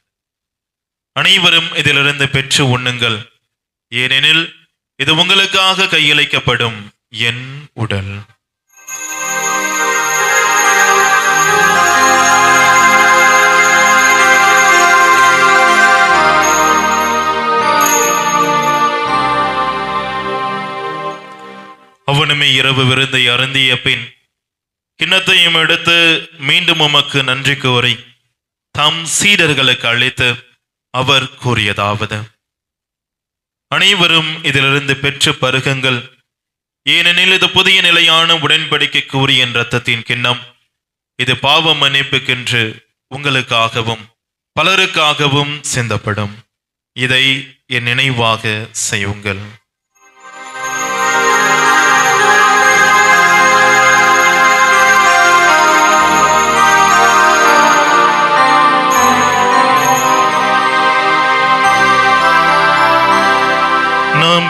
அனைவரும் இதிலிருந்து பெற்று உண்ணுங்கள், ஏனெனில் இது உங்களுக்காக கையளிக்கப்படும் என் உடல். அவனுமே இரவு விருந்தை அருந்திய பின் கிண்ணத்தையும் எடுத்து மீண்டும் உமக்கு நன்றி கூறி தம் சீடர்களுக்கு அளித்து அவர் கூறியதாவது: அனைவரும் இதிலிருந்து பெற்று பருகுங்கள், ஏனெனில் இது புதிய நிலையான உடன்படிக்கைக்கு உரிய என் இரத்தத்தின் கிண்ணம். இது பாவ மன்னிப்புக்கென்று உங்களுக்காகவும் பலருக்காகவும் சிந்தப்படும். இதை என் நினைவாக செய்யுங்கள்.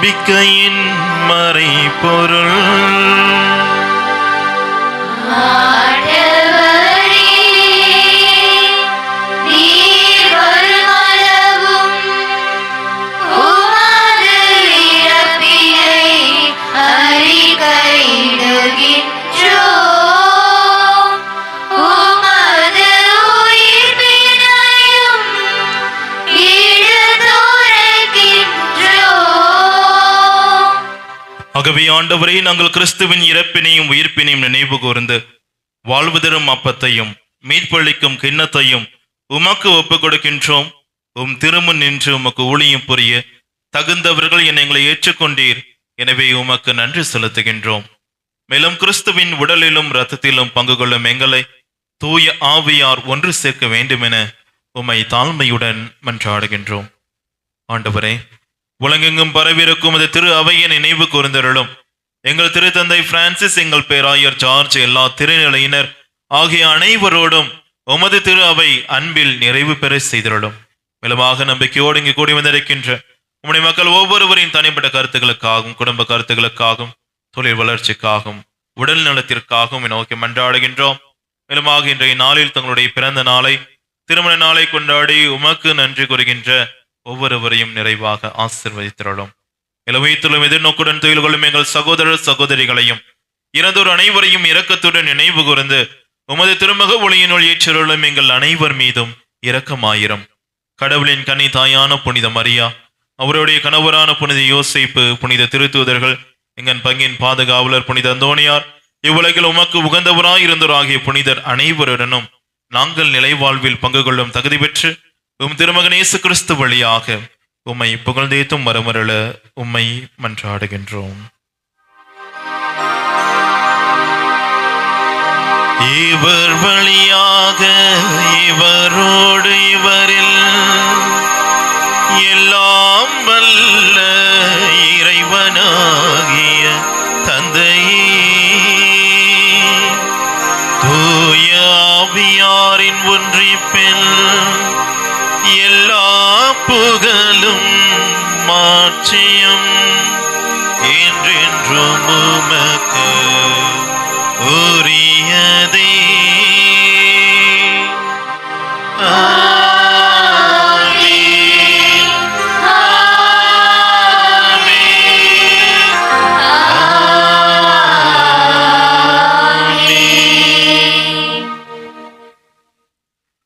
நம்பிக்கையின் மறைபொருள். ஆண்டவரே, நீர் வருமளவும் உமது இறப்பினை அறிக்கையிடுகின்றோம். உமது உயிர்ப்பினையும் எடுத்துரைக்கின்றோம். ஆகவே ஆண்டவரே, நாங்கள் கிறிஸ்துவின் இறப்பினையும் உயிர்ப்பினையும் நினைவு கூர்ந்து வாழ்வு தரும் அப்பத்தையும் மீட்பளிக்கும் கிண்ணத்தையும் உமக்கு ஒப்புக் கொடுக்கின்றோம். உம் திருமுன் நின்று உமக்கு ஊழியம் புரிய தகுந்தவர்கள் என எங்களை ஏற்றுக்கொண்டீர். எனவே உமக்கு நன்றி செலுத்துகின்றோம். மேலும் கிறிஸ்துவின் உடலிலும் இரத்தத்திலும் பங்கு கொள்ளும் எங்களை தூய ஆவியார் ஒன்று சேர்க்க வேண்டும் என உம்மை தாழ்மையுடன் மன்றாடுகின்றோம். ஆண்டவரே, உலகெங்கும் பரவிருக்கும் அது திரு அவையை நினைவு கூர்ந்தருளும். எங்கள் திருத்தந்தை பிரான்சிஸ், எங்கள் பேராயர் ஜார்ஜ், எல்லா திருநிலையினர் ஆகிய அனைவரோடும் உமது திரு அவை அன்பில் நிறைவு பெற செய்திருளும். மேலுமாக நம்பிக்கையோடு இங்கு கூடி வந்திருக்கின்ற உம்முடைய மக்கள் ஒவ்வொருவரின் தனிப்பட்ட கருத்துக்களுக்காகவும் குடும்ப கருத்துக்களுக்காகவும் தொழில் வளர்ச்சிக்காகவும் உடல் நலத்திற்காகவும் நோக்கி மன்றாடுகின்றோம். மேலுமாக இன்றைய நாளில் தங்களுடைய பிறந்த நாளை திருமண நாளை கொண்டாடி உமக்கு நன்றி கூறுகின்ற ஒவ்வொருவரையும் நிறைவாக ஆசீர்வதித்திருளும். இளவயத்திலும் எதிர்நோக்குடன் தொழில் கொள்ளும் எங்கள் சகோதரர் சகோதரிகளையும் இறந்தோர் அனைவரையும் இரக்கத்துடன் நினைவு கூர்ந்து உமது திருமக ஒளியினுள் ஏற்றிருளும் எங்கள் அனைவர் மீதும் இரக்கமாயிரம். கடவுளின் கன்னி தாயான புனித மரியா, அவருடைய கணவரான புனித யோசேப்பு, புனித திருத்தூதர்கள், எங்கள் பங்கின் பாதுகாவலர் புனித அந்தோணியார், இவ்வுலகில் உமக்கு உகந்தவராயிருந்தோராகிய புனிதர் அனைவருடனும் நாங்கள் நிலைவாழ்வில் பங்கு கொள்ளும் தகுதி பெற்று உம் திருமகன் இயேசு கிறிஸ்து வழியாக உம்மை புகழ்ந்தேத்தும் மரமருள உம்மை மன்றாடுகின்றோம். இவர் வழியாக இவரோடு இவரில் எல்லாம் வல்ல இறைவனாகிய தந்தையே, தூய ஆவியாரின் ஒன்றிப்பில் எல்லா புகழும் மாட்சியும் என்றென்றும் உமக்கு உரியதே.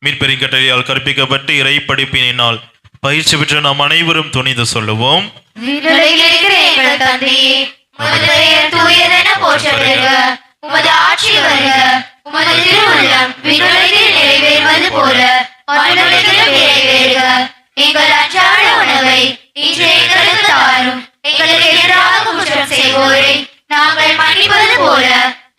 மீட்பெருங்கட்டளையால் கற்பிக்கப்பட்டு இறை படிப்பினால் பயிற்சி பெற்ற நாம் அனைவரும் துணிந்து சொல்லுவோம். விண்ணுலகில் இருக்கிற எங்கள் தந்தையே, உமது பெயர் தூயதென போற்றப்படுக. உமது ஆட்சி வருக. உமது திருவுள்ளம் விண்ணுலகில் நிறைவேறுவது போல மண்ணுலகிலும் நிறைவேறுக. எங்கள் அன்றாட உணவை இன்று எங்களுக்கு தாரும். எங்களுக்கு எதிராக குற்றம் செய்வோரை நாங்கள் மன்னிப்பது போல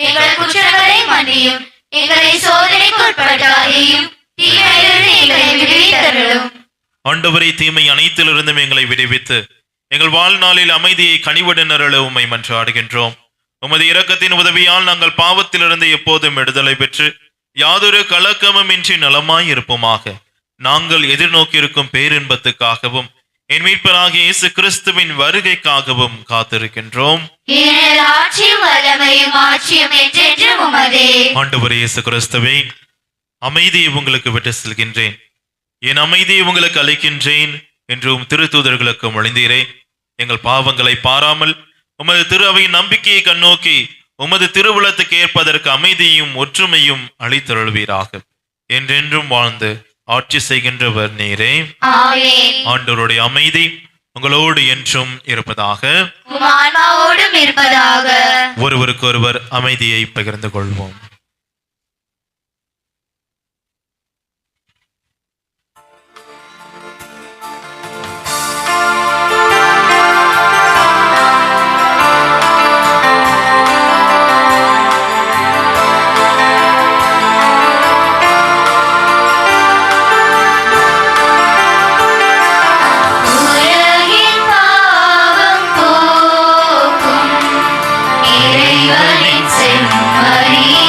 எங்கள் குற்றங்களை மன்னியும். எங்களை சோதனைக்கு உட்படுத்தாதேயும், தீமையிலிருந்து எங்களை விடுவித்தருளும். ஆண்டவரே, தீமை அனைத்திலிருந்தும் எங்களை விடுவித்து எங்கள் வாழ்நாளில் அமைதியை கனிவுடன் அருள உம்மை மன்றாடுகின்றோம். உமது இரக்கத்தின் உதவியால் நாங்கள் பாவத்திலிருந்து எப்போதும் விடுதலை பெற்று யாதொரு கலக்கமும் இன்றி நலமாய் இருப்போமாக. நாங்கள் எதிர்நோக்கியிருக்கும் பேரின்பத்துக்காகவும் என் மீட்பராகிய இயேசு கிறிஸ்துவின் வருகைக்காகவும் காத்திருக்கின்றோம். ஆண்டவரே இயேசு கிறிஸ்துவே, அமைதியை உங்களுக்கு விட்டு செல்கின்றேன், என் அமைதியை உங்களுக்கு அளிக்கின்றேன் என்றும் திருத்தூதர்களுக்கு மொழிந்தீரே. எங்கள் பாவங்களை பாராமல் உமது திரு அவையின் நம்பிக்கையை கண்ணோக்கி உமது திருவுளத்துக்கு ஏற்பதற்கு அமைதியும் ஒற்றுமையும் அளித்தருள்வீராக. என்றென்றும் வாழ்ந்து ஆட்சி செய்கின்றவர் நீரே. ஆண்டவருடைய அமைதி உங்களோடு என்றும் இருப்பதாக. ஒருவருக்கு ஒருவர் அமைதியை பகிர்ந்து கொள்வோம். இறைவனின் செம்மறியே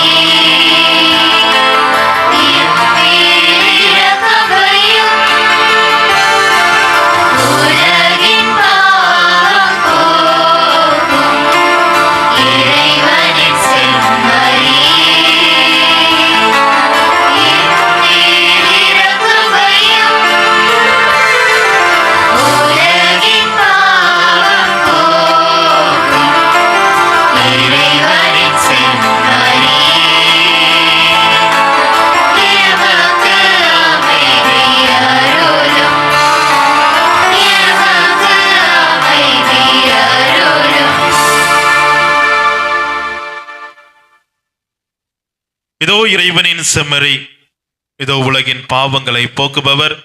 இதோ இறைவனின் செம்மறி, இதோ உலகின் பாவங்களை போக்குபவர்.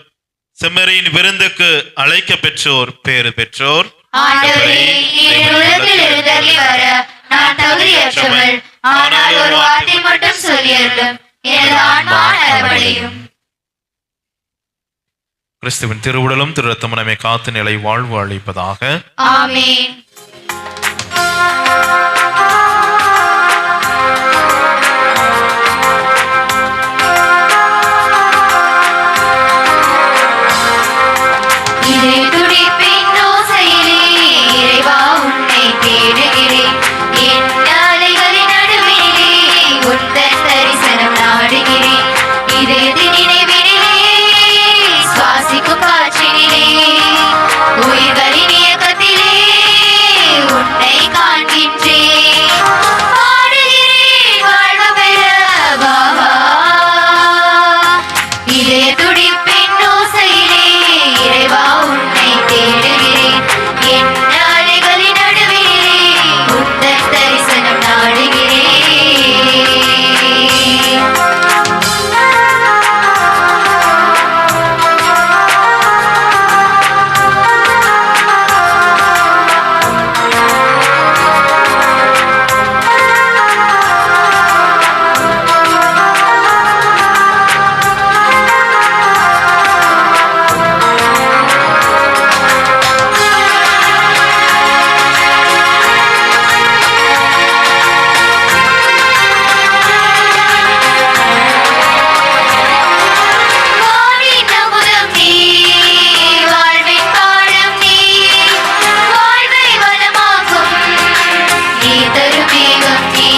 செம்மறியின் விருந்துக்கு அழைக்க பெற்றோர் பேறு பெற்றோர். ஆண்டவரே, என் உள்ளத்தில் எழுந்தருளி வர நான் தகுதியற்றவள். ஆனால் ஒரு வார்த்தை மட்டும் சொல்லியருளும், எனது ஆன்மா நலமடையும். கிறிஸ்துவின் திருவுடலும் திரு ரத்தமும் நம்மை காத்து நிலை வாழ்வு அளிப்பதாக. ஆமென். இதே துடிப்பின் ஓசையிலே இறைவா உன்னை தேடுகிறேன். என் அலைகளின் நடுவினிலே உந்தன் தரிசனம் நாடுகிறேன். இதயத்தின் நினைவினிலே சுவாசிக்கும் காற்றினிலே உயிர்களின் இயக்கத்திலே உன்னை காண்கின்றேன். பாடுகிறேன் வாழ்வு பெற வா வா. இதய துடிப்பின் ஓசையிலே இறைவா உன்னை தேடுகிறேன். என் அலைகளின் நடுவினிலே உந்தன் தரிசனம் நாடுகிறேன். வானின் அமுதம் நீ, வாழ்வின் பாடம் நீ, வாழ்வை வளமாக்கும் நீ தரும் மேகம் நீ.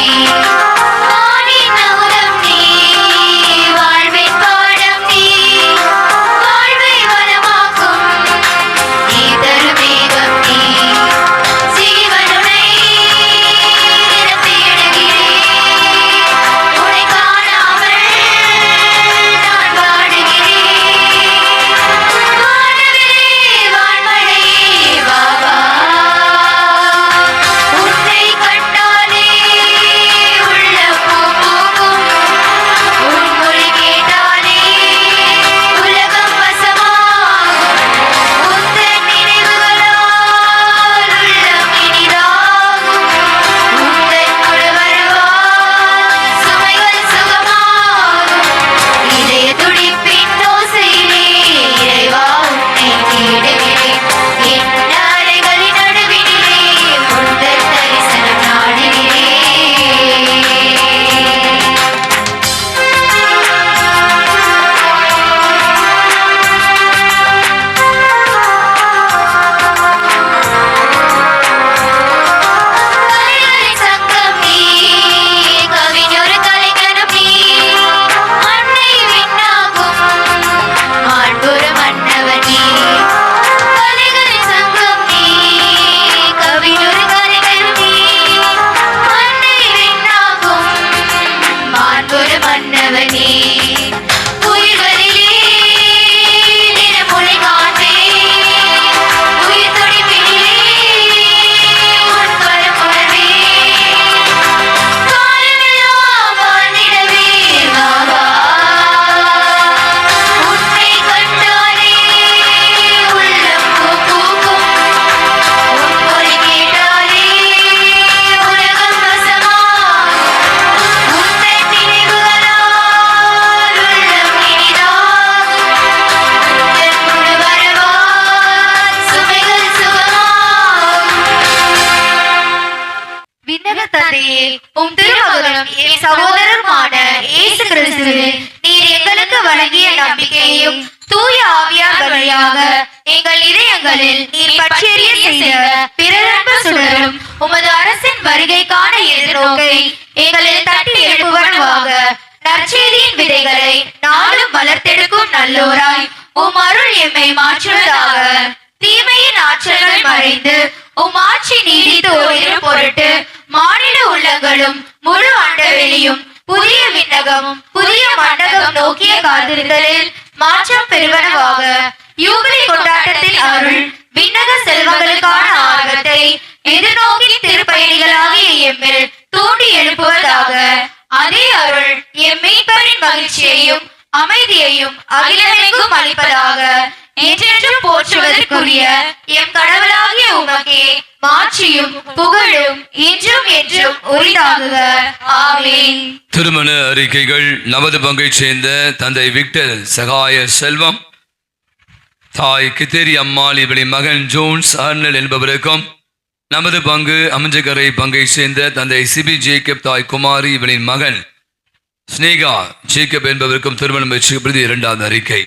வானின் அமுதம் நீ, வாழ்வின் பாடம் நீ, வாழ்வை வளமாக்கும் நீ தரும் மேகம் நீ. ஜீவனுனை தினம் தேடுகிறேன். உன்னை காணாமல் நான் வாடுகிறேன். வானவிலே வான்மழையே வா வா. உன்னை கண்டாலே உள்ளம் பூ பூக்கும். உன் மொழி கேட்டாலே உலகம் வசமாகும். உந்தன் நினைவுகளால் உள்ளம் இனிதாகும். உந்தன்னோடு வருவாய் சுமைகள் சுகமாகும். இதய துடிப்பின் ஓசையிலே இறைவா உன்னை தேடுகிறேன். என் அலைகளின் நடுவினிலே உந்தன் தரிசனம் நாடுகிறேன். கலைகளின் சங்கம் நீ, கவிஞர் கலைஞனும் நீ, அன்னை விண்ணாகும் மாண்புற மன்னவன் நீ. கலைகளின் சங்கம் நீ, கவிஞர் கலைஞனும் நீ, அன்னை விண்ணாகும் மாண்புற மன்னவன் நீ. உயிர்களிலே தினம் உன்னை காண்பேன். உயிர் துடிப்பினிலே உன் கரம் உணர்வேன். காலமெல்லாம் வாழ்ந்திடவே வா வா. உன்னை கண்டாலே உள்ளம் பூ பூக்கும். உன் மொழி கேட்டாலே உலகம் வசமாகும். உந்தன் நினைவுகளால் உள்ளம் இனிதாகும். உந்தன்னோடு வருவாய் சுமைகள் சுகமாகும். விண்ணக தந்தையே, உம் திருமகனும் என் சகோதரருமான இயேசு கிறிஸ்துவில் நீர் எங்களுக்கு வழங்கிய நம்பிக்கையையும் தூய ஆவியார் வழியாக எங்கள் இதயங்களில் நீர் பற்றியறிய செய்த பிறரன்பு சுடரும் உமது அரசின் வருகைக்கான எதிர்நோக்கை எங்களில் தட்டி எழுப்புவனவாக நற்செய்தியின் விதைகளை நாளும் வளர்த்தெடுக்கும் நல்லோராய் உம் அருள் எம்மை மாற்றுவதாக. தீமையின் ஆற்றல்கள் மறைந்து உம் ஆட்சி நீடித்து உயரும் பொருட்டு மானிட உள்ளங்களும் முழு அண்டவெளியும் புதிய விண்ணகமும் புதிய மண்டகம் நோக்கிய காத்திருத்தலில் மாற்றம் பெறுவனவாக. யூபிலி கொண்டாட்டத்தின் அருள் விண்ணக செல்வங்களுக்கான ஆர்வத்தை எதிர்நோக்கி திருப்பயணிகளாகிய எம்மில் தூண்டி எழுப்புவதாக. அதே அருள் எம் மீட்பரின் மகிழ்ச்சியையும் அமைதியையும் அகிலமெங்கும் அளிப்பதாக. என்றென்றும் போற்றுவதற்குரிய எம் கடவுளாகிய உமக்கே மாட்சியும் புகழும் இன்றும் என்றும் உரித்தாகுக. ஆமென். திருமண அறிக்கைகள். நமது பங்கைச் சேர்ந்த தந்தை விக்டர் சகாய செல்வம், தாய் கித்தேரி அம்மாள் இவளின் மகன் ஜோன்ஸ் அர்னல் என்பவருக்கும், நமது பங்கு அமிஞ்சகரை பங்கை சேர்ந்த தந்தை சிபி ஜேக்கப், தாய் குமாரி இவளின் மகன் ஸ்னேகா ஜேக்கப் என்பவருக்கும் திருமணம் பெற்று இரண்டாவது அறிக்கை.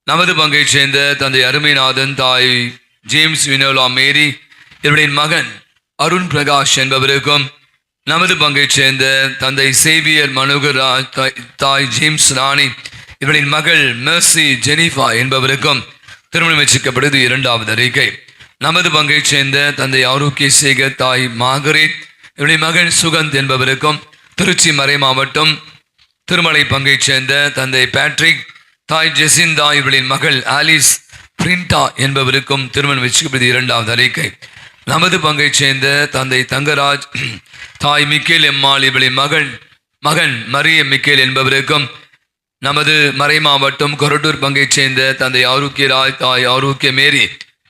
நமது பங்கை சேர்ந்த தந்தை அருமைநாதன், தாய் ஜேம்ஸ் வினோலா மேரி இவளின் மகன் அருண் பிரகாஷ் என்பவருக்கும், நமது பங்கை சேர்ந்த தந்தை சேவியர் மனோகர் ராஜ், தாய் ஜேம்ஸ் ராணி இவளின் மகள் மெர்சி ஜெனிஃபா என்பவருக்கும் திருமணம் வச்சிக்கப்படுது இரண்டாவது அறிக்கை. நமது பங்கை சேர்ந்த தந்தை ஆரோக்கிய சேகர், தாய் மார்கரெட் இவளின் மகன் சுகந்த் என்பவருக்கும், திருச்சி மறை மாவட்டம் திருமலை பங்கை சேர்ந்த தந்தை பேட்ரிக், தாய் ஜெசிந்தா இவளின் மகள் ஆலிஸ் பிரிண்டா என்பவருக்கும் திருமணம் வச்சிக்கப்படுது இரண்டாவது அறிக்கை. நமது பங்கை சேர்ந்த தந்தை தங்கராஜ், தாய் மிக்கேல் எம்மாள் இவளின் மகன் மரிய மிக்கேல் என்பவருக்கும், நமது மறை மாவட்டம் கொரட்டூர் பங்கை சேர்ந்த தந்தை ஆரோக்கியராஜ், தாய் ஆரோக்கிய மேரி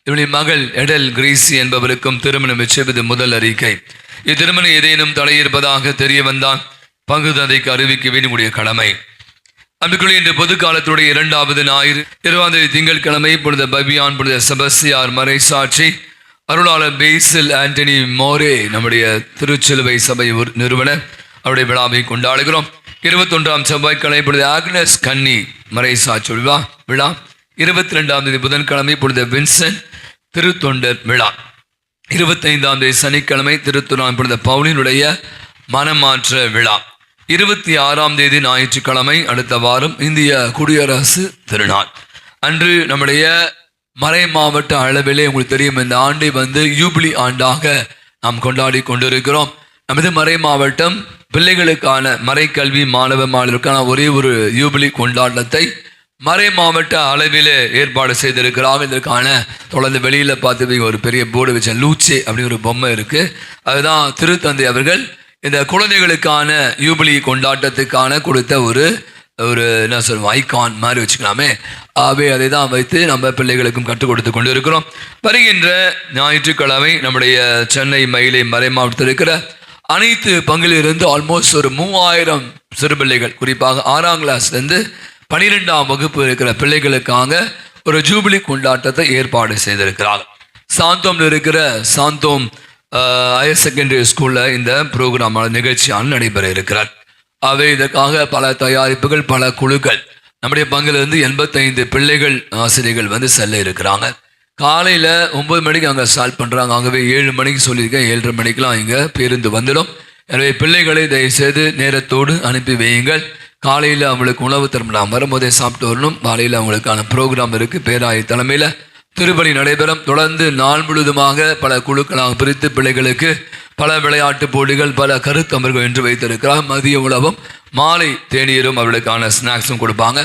இவளின் மகள் எடல் கிரீசி என்பவருக்கும் திருமணம் வச்சது முதல் அறிக்கை. இத்திருமணம் ஏதேனும் தடையிருப்பதாக தெரிய வந்தால் பங்கு தந்தைக்கு அறிவிக்க வேண்டிய கடமை. அன்புக்குள்ளே இன்று பொது காலத்துடைய இரண்டாவது ஞாயிறு 20 திங்கட்கிழமை புனித பபியான், புனித செபஸ்தியார் மறைசாட்சி, அருளாளர் பேசில் ஆண்டனி மோரே நம்முடைய திருச்சிலுவை சபை நிறுவனர் அவருடைய விழாவை கொண்டாடுகிறோம். 21ஆம் செவ்வாய்க்கிழமை புனித ஆக்னஸ் கன்னி மறைசாட்சி விழா. 22ஆம் தேதி புதன்கிழமை புனித வின்சென்ட் திருத்தொண்டர் விழா. 25ஆம் தேதி சனிக்கிழமை திருத்துறான் புனித பவுலினுடைய மனமாற்ற விழா. 26ஆம் தேதி ஞாயிற்றுக்கிழமை அடுத்த வாரம் இந்திய குடியரசு திருநாள் அன்று நம்முடைய மறை மாவட்ட அளவிலே உங்களுக்கு தெரியும் இந்த ஆண்டை யூபிலி ஆண்டாக நாம் கொண்டாடி கொண்டிருக்கிறோம். நமது மறை மாவட்டம் பிள்ளைகளுக்கான மறைக்கல்வி மாணவ மாணவர்களுக்கான ஒரே ஒரு யூபிலி கொண்டாட்டத்தை மறை மாவட்ட அளவில் ஏற்பாடு செய்திருக்கிறாங்க. இதற்கான தொடர்ந்து வெளியில் பார்த்து ஒரு பெரிய போர்டு வச்ச லூச்சே அப்படி ஒரு பொம்மை இருக்குது. அதுதான் திருத்தந்தை அவர்கள் இந்த குழந்தைகளுக்கான யூபிலி கொண்டாட்டத்துக்கான கொடுத்த ஒரு என்ன சொல்லுவோம் ஐகான் மாதிரி வச்சுக்கலாமே. ஆகவே அதை தான் வைத்து நம்ம பிள்ளைகளுக்கும் கற்றுக் கொடுத்து கொண்டு இருக்கிறோம். வருகின்ற ஞாயிற்றுக்கிழமை நம்முடைய சென்னை மயிலை மறை மாவட்டத்தில் இருக்கிற அனைத்து பங்கிலிருந்து ஆல்மோஸ்ட் ஒரு 3000 சிறு பிள்ளைகள், குறிப்பாக 6ஆம் கிளாஸ்லேருந்து 12ஆம் வகுப்பு இருக்கிற பிள்ளைகளுக்காக ஒரு ஜூபிலி கொண்டாட்டத்தை ஏற்பாடு செய்திருக்கிறார்கள். சாந்தோம்ல இருக்கிற சாந்தோம் ஹையர் செகண்டரி ஸ்கூலில் இந்த ப்ரோக்ராம் நிகழ்ச்சியான நடைபெற இருக்கிறார். அவை இதற்காக பல தயாரிப்புகள், பல குழுக்கள் நம்முடைய பங்கிலிருந்து 85 பிள்ளைகள் ஆசிரியர்கள் செல்ல இருக்கிறாங்க. காலையில் 9 மணிக்கு அங்கே ஸ்டார்ட் பண்ணுறாங்க. ஆகவே 7 மணிக்கு சொல்லியிருக்கேன், 7:30 மணிக்கெலாம் இங்கே பேருந்து வந்துடும். எனவே பிள்ளைகளை தயவுசெய்து நேரத்தோடு அனுப்பி வையுங்கள். காலையில் அவங்களுக்கு உணவு தரலாம், வரும்போதே சாப்பிட்டு வரணும். காலையில் அவங்களுக்கான ப்ரோக்ராம் இருக்குது. பேராயர் தலைமையில் திருப்பலி நடைபெறும். தொடர்ந்து நாள் முழுவதுமாக பல குழுக்களாக பிரித்து பிள்ளைகளுக்கு பல விளையாட்டு போட்டிகள், பல கருத்தமர்கள் என்று வைத்திருக்கிறார். மதிய உணவும் மாலை தேநீரும் அவர்களுக்கான ஸ்நாக்ஸும் கொடுப்பாங்க.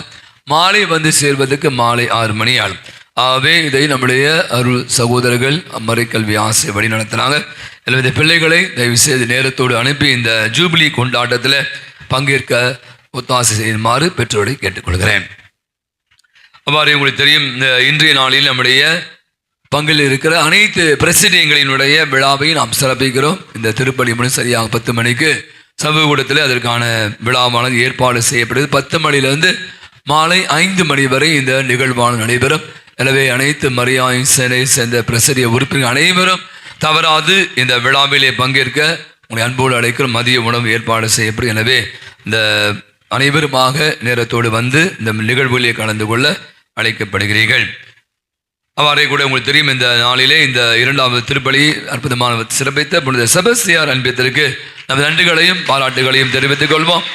மாலை சேர்வதற்கு மாலை 6 மணி ஆகும். ஆகவே இதை நம்முடைய அருள் சகோதரர்கள் மறைக்கல்வி ஆசை வழி நடத்துகிறாங்க. எனவே பிள்ளைகளை தயவு செய்து நேரத்தோடு அனுப்பி இந்த ஜூபிலி கொண்டாட்டத்தில் பங்கேற்க ஒத்தாசை செய்யுமாறு பெற்றோரை கேட்டுக்கொள்கிறேன். அவ்வாறு உங்களுக்கு தெரியும், இந்த இன்றைய நாளில் நம்முடைய பங்கில் இருக்கிற அனைத்து பிரசிடங்களினுடைய விழாவை நாம் சிறப்பிக்கிறோம். இந்த திருப்பலி மணி சரியாக 10 மணிக்கு சமூகத்தில் அதற்கான விழாவானது ஏற்பாடு செய்யப்படுது. 10 மணியிலிருந்து மாலை 5 மணி வரை இந்த நிகழ்வானது நடைபெறும். எனவே அனைத்து மரியாதை சேனை சேர்ந்த பிரசிடிய உறுப்பினர் அனைவரும் தவறாது இந்த விழாவிலே பங்கேற்க உங்களை அன்போடு அழைக்கிறோம். மதிய உணவு ஏற்பாடு செய்யப்படும். எனவே இந்த அனைவருமாக நேரத்தோடு இந்த நிகழ்வுகளிலே கலந்து கொள்ள அழைக்கப்படுகிறீர்கள். அவ்வாறே கூட உங்களுக்கு தெரியும், இந்த நாளிலே இந்த 2வது திருப்பலி அற்புதமான சிறப்பித்த புனித செபஸ்தியார் அன்பியத்திற்கு நமது நன்றிகளையும் பாராட்டுகளையும் தெரிவித்துக் கொள்வோம்.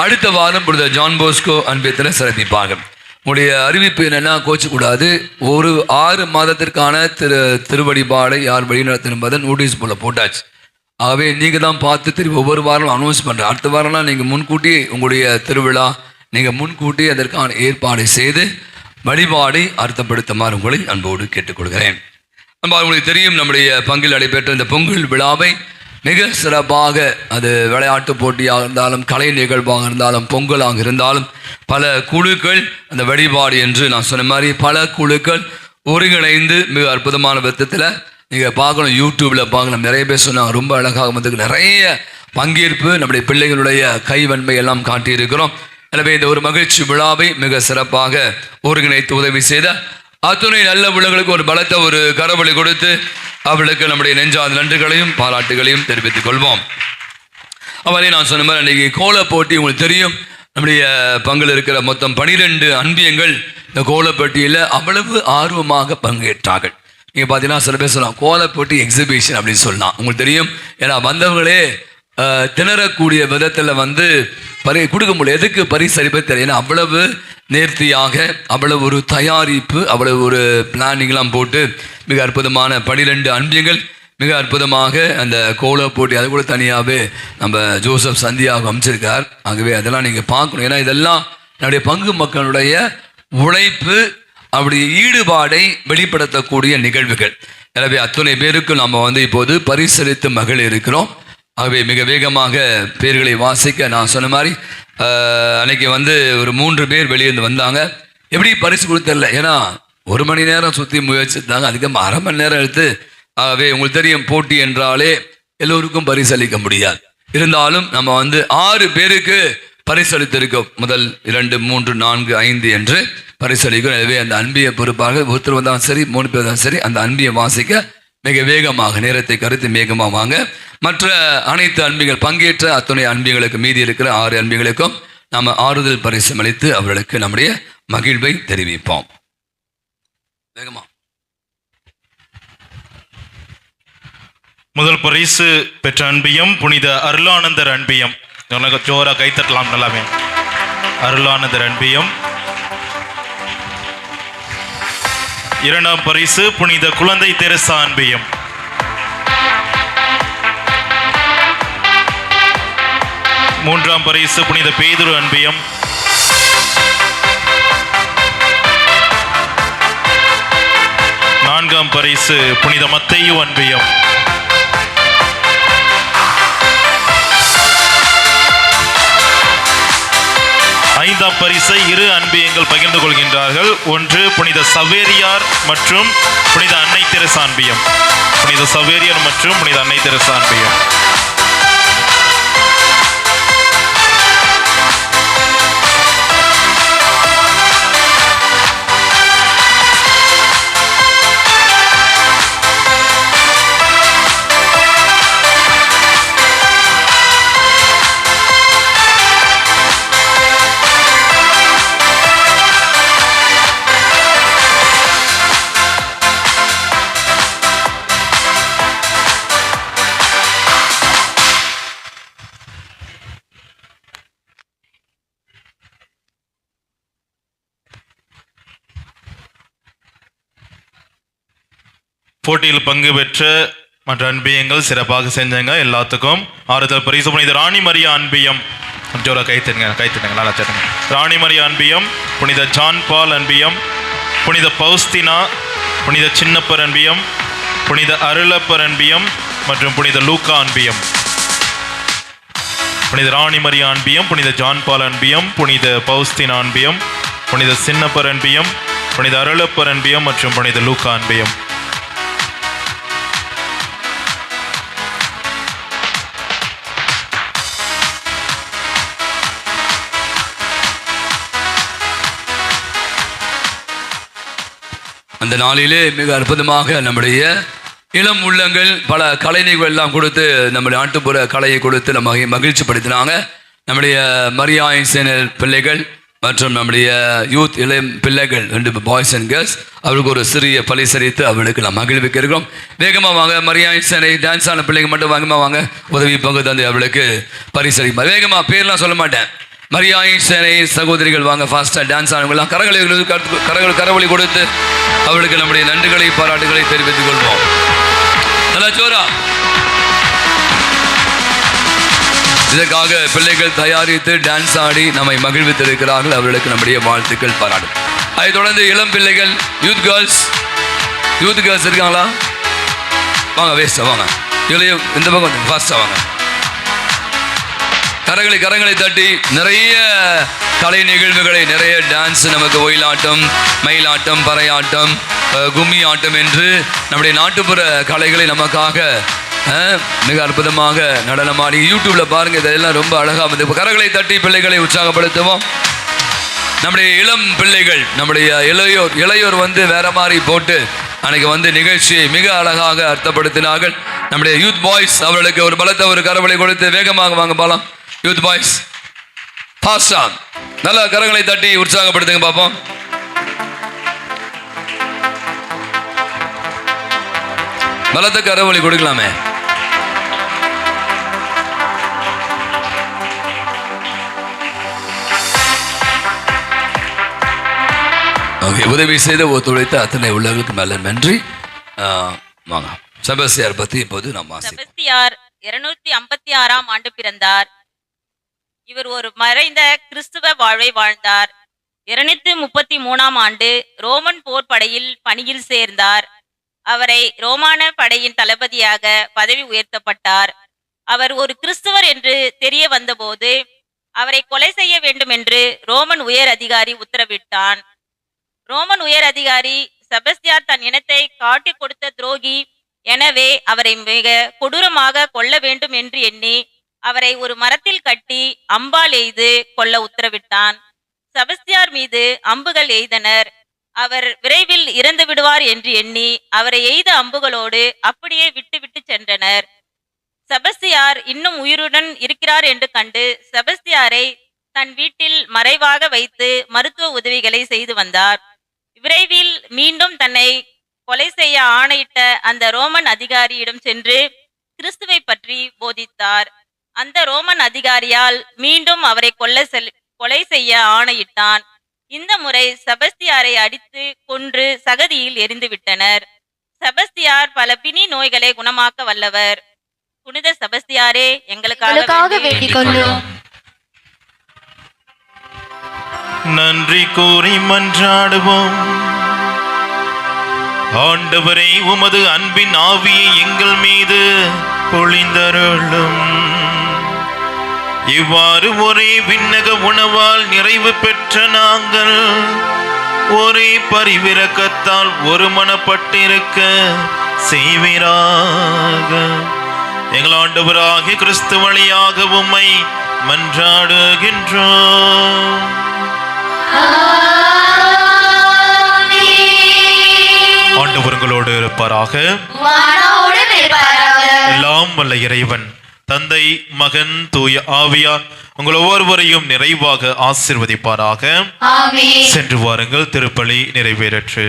அடுத்த வாரம் புனித ஜான் போஸ்கோ அன்பியத்தில் சிறப்பிப்பார்கள். உங்களுடைய அறிவிப்பு என்னென்னா கோச்சக்கூடாது. ஒரு 6 மாதத்திற்கான திருவடிபாடை யார் வழி நடத்தின நோட்டீஸ் போல போட்டாச்சு. ஆகவே நீங்கள் தான் பார்த்து திரும்பி ஒவ்வொரு வாரம் அனௌன்ஸ் பண்ணுறேன். அடுத்த வாரம்லாம் நீங்கள் முன்கூட்டி உங்களுடைய திருவிழா நீங்கள் முன்கூட்டி அதற்கான ஏற்பாடு செய்து வழிபாடை அர்த்தப்படுத்துமாறு உங்களை அன்போடு கேட்டுக்கொள்கிறேன். உங்களுக்கு தெரியும், நம்முடைய பங்கில் நடைபெற்ற இந்த பொங்கல் விழாவை மிக சிறப்பாக அது விளையாட்டு போட்டியாக இருந்தாலும் கலை நிகழ்வாக இருந்தாலும் பொங்கலாக இருந்தாலும் பல குழுக்கள் அந்த வழிபாடு என்று நான் சொன்ன மாதிரி பல குழுக்கள் ஒருங்கிணைந்து மிக அற்புதமான விதத்தில் நீங்கள் பார்க்கணும். யூடியூப்பில் பார்க்கணும், நிறைய பேர் சொன்னாங்க ரொம்ப அழகாக வந்து நிறைய பங்கேற்பு நம்முடைய பிள்ளைகளுடைய கைவன்மை எல்லாம் காட்டியிருக்கிறோம். எனவே இந்த ஒரு மகிழ்ச்சி விழாவை மிக சிறப்பாக ஒருங்கிணைத்து உதவி செய்த அத்துணை நல்ல உள்ளங்களுக்கு ஒரு பலத்த ஒரு கரவொலி கொடுத்து அவளுக்கு நம்முடைய நெஞ்சார்ந்த நன்றிகளையும் பாராட்டுகளையும் தெரிவித்துக் கொள்வோம். அவரே நான் சொன்ன மாதிரி அன்றைக்கி கோல போட்டி உங்களுக்கு தெரியும். நம்முடைய பங்கில் இருக்கிற மொத்தம் 12 அன்பியங்கள் இந்த கோலப்போட்டியில் அவ்வளவு ஆர்வமாக பங்கேற்றார்கள். நீங்கள் பார்த்தீங்கன்னா சில பேர் சொல்லலாம் கோலப்போட்டி எக்ஸிபிஷன் அப்படின்னு சொல்லலாம். உங்களுக்கு தெரியும், ஏன்னா வந்தவங்களே திணறக்கூடிய விதத்தில் வந்து கொடுக்க முடியும். எதுக்கு பரிசளிப்பது தெரியல, ஏன்னா அவ்வளவு நேர்த்தியாக அவ்வளவு ஒரு தயாரிப்பு அவ்வளவு ஒரு பிளானிங்லாம் போட்டு மிக அற்புதமான 12 அன்பியங்கள் மிக அற்புதமாக அந்த கோல போட்டி அது கூட தனியாகவே நம்ம ஜோசப் சந்தியாக அமைச்சிருக்கார். ஆகவே அதெல்லாம் நீங்கள் பார்க்கணும். ஏன்னா இதெல்லாம் நம்முடைய பங்கு மக்களுடைய உழைப்பு அவருடைய ஈடுபாடை வெளிப்படுத்தக்கூடிய நிகழ்வுகள். எனவே அத்துணை பேருக்கு நம்ம வந்து இப்போது பரிசளித்து மகிழ் இருக்கிறோம். ஆகவே மிக வேகமாக பேர்களை வாசிக்க நான் சொன்ன மாதிரி அன்னைக்கு வந்து ஒரு 3 பேர் வெளியேந்து வந்தாங்க. எப்படி பரிசு கொடுத்தல, ஏன்னா 1 மணி நேரம் சுற்றி முயற்சித்தாங்க, அதுக்கு 1/2 மணி நேரம் எடுத்து. ஆகவே உங்களுக்கு தெரியும், போட்டி என்றாலே எல்லோருக்கும் பரிசளிக்க முடியாது. இருந்தாலும் நம்ம வந்து 6 பேருக்கு பரிசளித்திருக்கோம். முதல் 2, 3, 4, 5 என்று பரிசளிக்கும். எனவே அந்த அன்பியை பொறுப்பாக ஒருத்தர் வந்தாலும் சரி 3 பேர் தான் சரி அந்த அன்பியை வாசிக்க மிக வேகமாக நேரத்தை கருத்து வேகமாக வாங்க. மற்ற அனைத்து அன்பிகள் பங்கேற்ற அத்துணை அன்பிகளுக்கு மீதி இருக்கிற 6 அன்பிகளுக்கும் நாம் ஆறுதல் பரிசு அளித்து அவர்களுக்கு நம்முடைய மகிழ்வை தெரிவிப்போம். வேகமா முதல் பரிசு பெற்ற அன்பியம் புனித அருளானந்தர் அன்பியம். ஜோரா கைத்தட்டலாம் நல்லாவே. அருளானந்தர் அன்பியம். 2ஆம் பரிசு புனித குழந்தை தெரசா அன்பியம். 3ஆம் பரிசு புனித பேதுரு அன்பியம். 4ஆம் பரிசு புனித மத்தேயு அன்பியம். 5ஆம் பரிசை 2 அன்பியங்கள் பகிர்ந்து கொள்கின்றார்கள். ஒன்று புனித சவேரியார் மற்றும் புனித அன்னை தெரசா அன்பியம். புனித சவேரியார் மற்றும் புனித அன்னை தெரசா அன்பியம். போட்டியில் பங்கு பெற்ற மற்ற அன்பியங்கள் சிறப்பாக செஞ்சாங்க. எல்லாத்துக்கும் ஆறுதல் பரிசு புனித ராணி மரியா அன்பியம். ஜோரா கைத்துங்க நல்லா சேட்டுங்க. ராணி மரியா அன்பியம், புனித ஜான் பால் அன்பியம், புனித பௌஸ்தினா, புனித சின்னப்பர் அன்பியம், புனித அருளப்பர் அன்பியம் மற்றும் புனித லூக்கா அன்பியம். புனித ராணி மரியா அன்பியம், புனித ஜான் பால் அன்பியம், புனித பௌஸ்தினா அன்பியம், புனித சின்னப்பர் அன்பியம், புனித அருளப்பர் அன்பியம் மற்றும் புனித லூக்கா அன்பியம். அந்த நாளிலே மிக அற்புதமாக நம்முடைய இளம் உள்ளங்கள் பல கலை நிகழ்வுகள் எல்லாம் கொடுத்து நம்முடைய நாட்டுப்புற கலையை கொடுத்து நம்ம மகிழ்ச்சி படுத்தினாங்க. நம்முடைய மரியா சேனல் பிள்ளைகள் மற்றும் நம்முடைய யூத் இளம் பிள்ளைகள் 2 பாய்ஸ் அண்ட் கேர்ள்ஸ் அவர்களுக்கு ஒரு சிறிய பரிசளித்து அவர்களுக்கு நாம் மகிழ்விக்க இருக்கிறோம். வேகமாக வாங்க, மரியா சேனை டான்ஸ் ஆன பிள்ளைங்க மட்டும் வேகமாக வாங்க, உதவி பங்கு தந்து அவளுக்கு பரிசளிப்பா. வேகமாக பேர்லாம் சொல்ல மாட்டேன். மரியா சேனை சகோதரிகள் வாங்க, ஃபாஸ்ட்டாக டான்ஸ் ஆனவங்களாம் கரவொலி கொடுத்து அவளுக்கு நம்முடைய நன்றிகளை பாராட்டுகளை தெரிவித்துக் கொள்வோம். நல்லா ஜோரா. இதற்காக பிள்ளைகள் தயாரித்து டான்ஸ் ஆடி நம்மை மகிழ்வித்திருக்கிறார்கள். அவர்களுக்கு நம்முடைய வாழ்த்துக்கள் பாராட்டு. அதை தொடர்ந்து இளம் பிள்ளைகள் யூத் கேர்ள்ஸ் இருக்காங்களா? வாங்க வேஸ்டா வாங்க. இளைய இந்த பக்கம் ஃபாஸ்ட்டாக வாங்க. கரங்களை தட்டி நிறைய கலை நிகழ்வுகளை, நிறைய டான்ஸ், நமக்கு ஒயிலாட்டம், மயிலாட்டம், பறையாட்டம், கும்மி ஆட்டம் என்று நம்முடைய நாட்டுப்புற கலைகளை நமக்காக மிக அற்புதமாக நடனமாடி யூடியூப்ல பாருங்க. இதெல்லாம் ரொம்ப அழகா வந்து கரங்களை தட்டி பிள்ளைகளை உற்சாகப்படுத்துவோம். நம்முடைய இளம் பிள்ளைகள், நம்முடைய இளையோர் வந்து வேற மாதிரி போட்டு அன்னைக்கு வந்து நிகழ்ச்சியை மிக அழகாக அர்த்தப்படுத்தினார்கள். நம்முடைய யூத் பாய்ஸ் அவர்களுக்கு ஒரு பலத்த ஒரு கரவலை கொடுத்து வேகமாக வாங்க போலாம். யூத் பாய்ஸ் ஃபாஸ்டா நல்ல கரங்களை தட்டி உற்சாகப்படுத்துங்க பார்ப்போம். பலத்த கரவலை கொடுக்கலாமே. உதவி செய்த ஒத்துழைத்த அத்தனை உள்ளவர்களுக்கு மேல நன்றி. வாங்க செபஸ்தியார் பத்தி இப்போது நாம் செபஸ்தியார் 256ஆம் ஆண்டு பிறந்தார். இவர் ஒரு மறைந்த கிறிஸ்துவ வாழ்வை வாழ்ந்தார். 233ஆம் ஆண்டு ரோமன் போர் படையில் பணியில் சேர்ந்தார். அவரை ரோமான படையின் தளபதியாக பதவி உயர்த்தப்பட்டார். அவர் ஒரு கிறிஸ்துவர் என்று தெரிய வந்தபோது அவரை கொலை செய்ய வேண்டும் என்று ரோமன் உயர் அதிகாரி உத்தரவிட்டான். ரோமன் உயர் அதிகாரி செபஸ்தியார் தன் இனத்தை காட்டி கொடுத்த துரோகி, எனவே அவரை மிக கொடூரமாக கொல்ல வேண்டும் என்று எண்ணி அவரை ஒரு மரத்தில் கட்டி அம்பால் எய்து கொல்ல உத்தரவிட்டான். செபஸ்தியார் மீது அம்புகள் எய்தனர். அவர் விரைவில் இறந்து விடுவார் என்று எண்ணி அவரை எய்த அம்புகளோடு அப்படியே விட்டு சென்றனர். செபஸ்தியார் இன்னும் உயிருடன் இருக்கிறார் என்று கண்டு செபஸ்தியாரை தன் வீட்டில் மறைவாக வைத்து மருத்துவ உதவிகளை செய்து வந்தார். விரைவில் மீண்டும் தன்னை கொலை செய்ய ஆணையிட்ட அந்த ரோமன் அதிகாரியிடம் சென்று கிறிஸ்துவை பற்றி போதித்தார். அந்த ரோமன் அதிகாரியால் மீண்டும் அவரை கொலை செய்ய ஆணையிட்டான். இந்த முறை செபஸ்தியாரை அடித்து கொன்று சகதியில் எரிந்து விட்டனர். செபஸ்தியார் பல பிணி நோய்களை குணமாக்க வல்லவர். புனித செபஸ்தியாரே எங்களுக்காக வேண்டிக் கொள்ளும். நன்றி கூறி மன்றாடுவோம். ஆண்டவரே, உமது அன்பின் ஆவியை எங்கள் மீது பொழிந்தருளும். இவ்வாறு ஒரே விண்ணக உணவால் நிறைவு பெற்ற நாங்கள் ஒரே பரிவிரக்கத்தால் ஒருமனப்பட்டிருக்க செய்வீராக. எங்கள் ஆண்டவராகிய கிறிஸ்து வழியாக உம்மை மன்றாடுகின்றோம். ஆண்டவர் உங்களோடு இருப்பாராக. எல்லாம் வல்ல இறைவன் தந்தை, மகன், தூய ஆவியார் உங்கள் ஒவ்வொருவரையும் நிறைவாக ஆசீர்வதிப்பாராக. சென்று வாருங்கள், திருப்பலி நிறைவேற்று.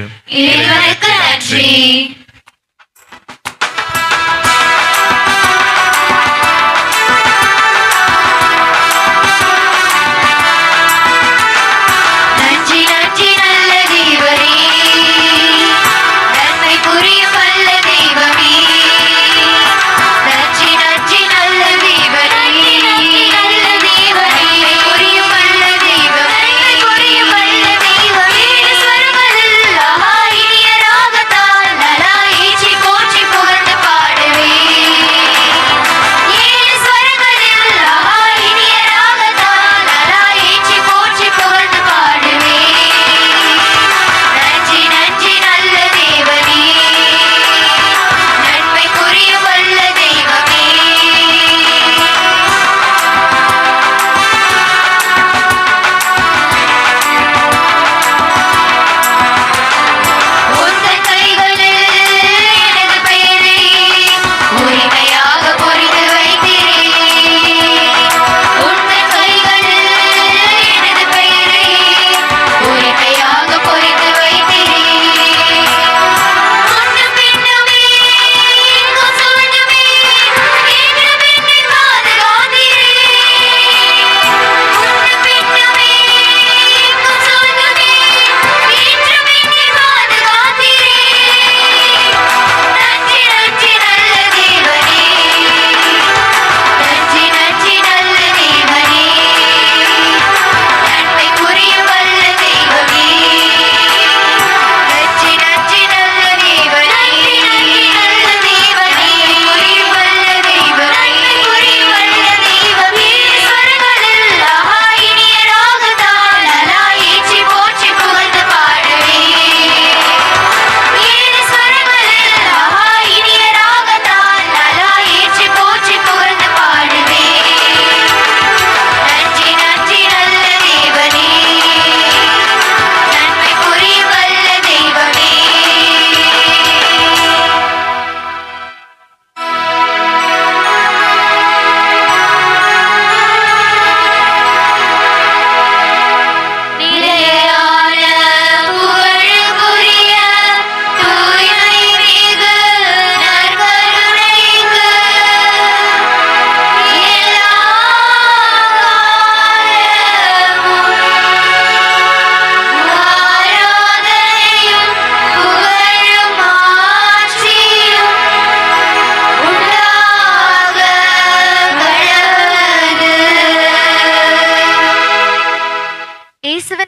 நலாய்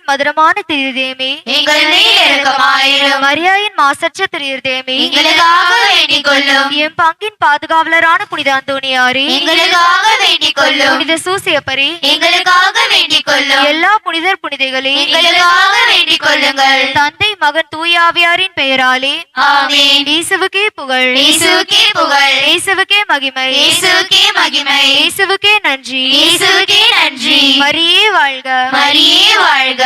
யோசேப்பின் மதுரமான திருதேமே, எங்கள் மேல் இரக்கமாயிரும். மரியாயின் மாசற்ற திருதேமே, எங்களுக்காக வேண்டிக் கொள்ளும். என் பங்கின் பாதுகாவலரான புனித அந்தோணியாரே, எங்களுக்காக வேண்டிக் கொள்ளும். புனித சூசியப்பரே, எங்களுக்காக வேண்டிக் கொள்ளும். எல்லா புனிதர் புனிதைகளே, எங்களுக்காக வேண்டிக் கொள்ளுங்கள். தந்தை மகன் தூயாவியாரின் பெயராலே ஆமென். இயேசுவுக்கே புகழ், இயேசுவுக்கே புகழ், இயேசுவுக்கே மகிமை, இயேசுவுக்கே மகிமை, இயேசுவுக்கே நன்றி, இயேசுவுக்கே நன்றி. மரியே வாழ்க, மரியே வாழ்க.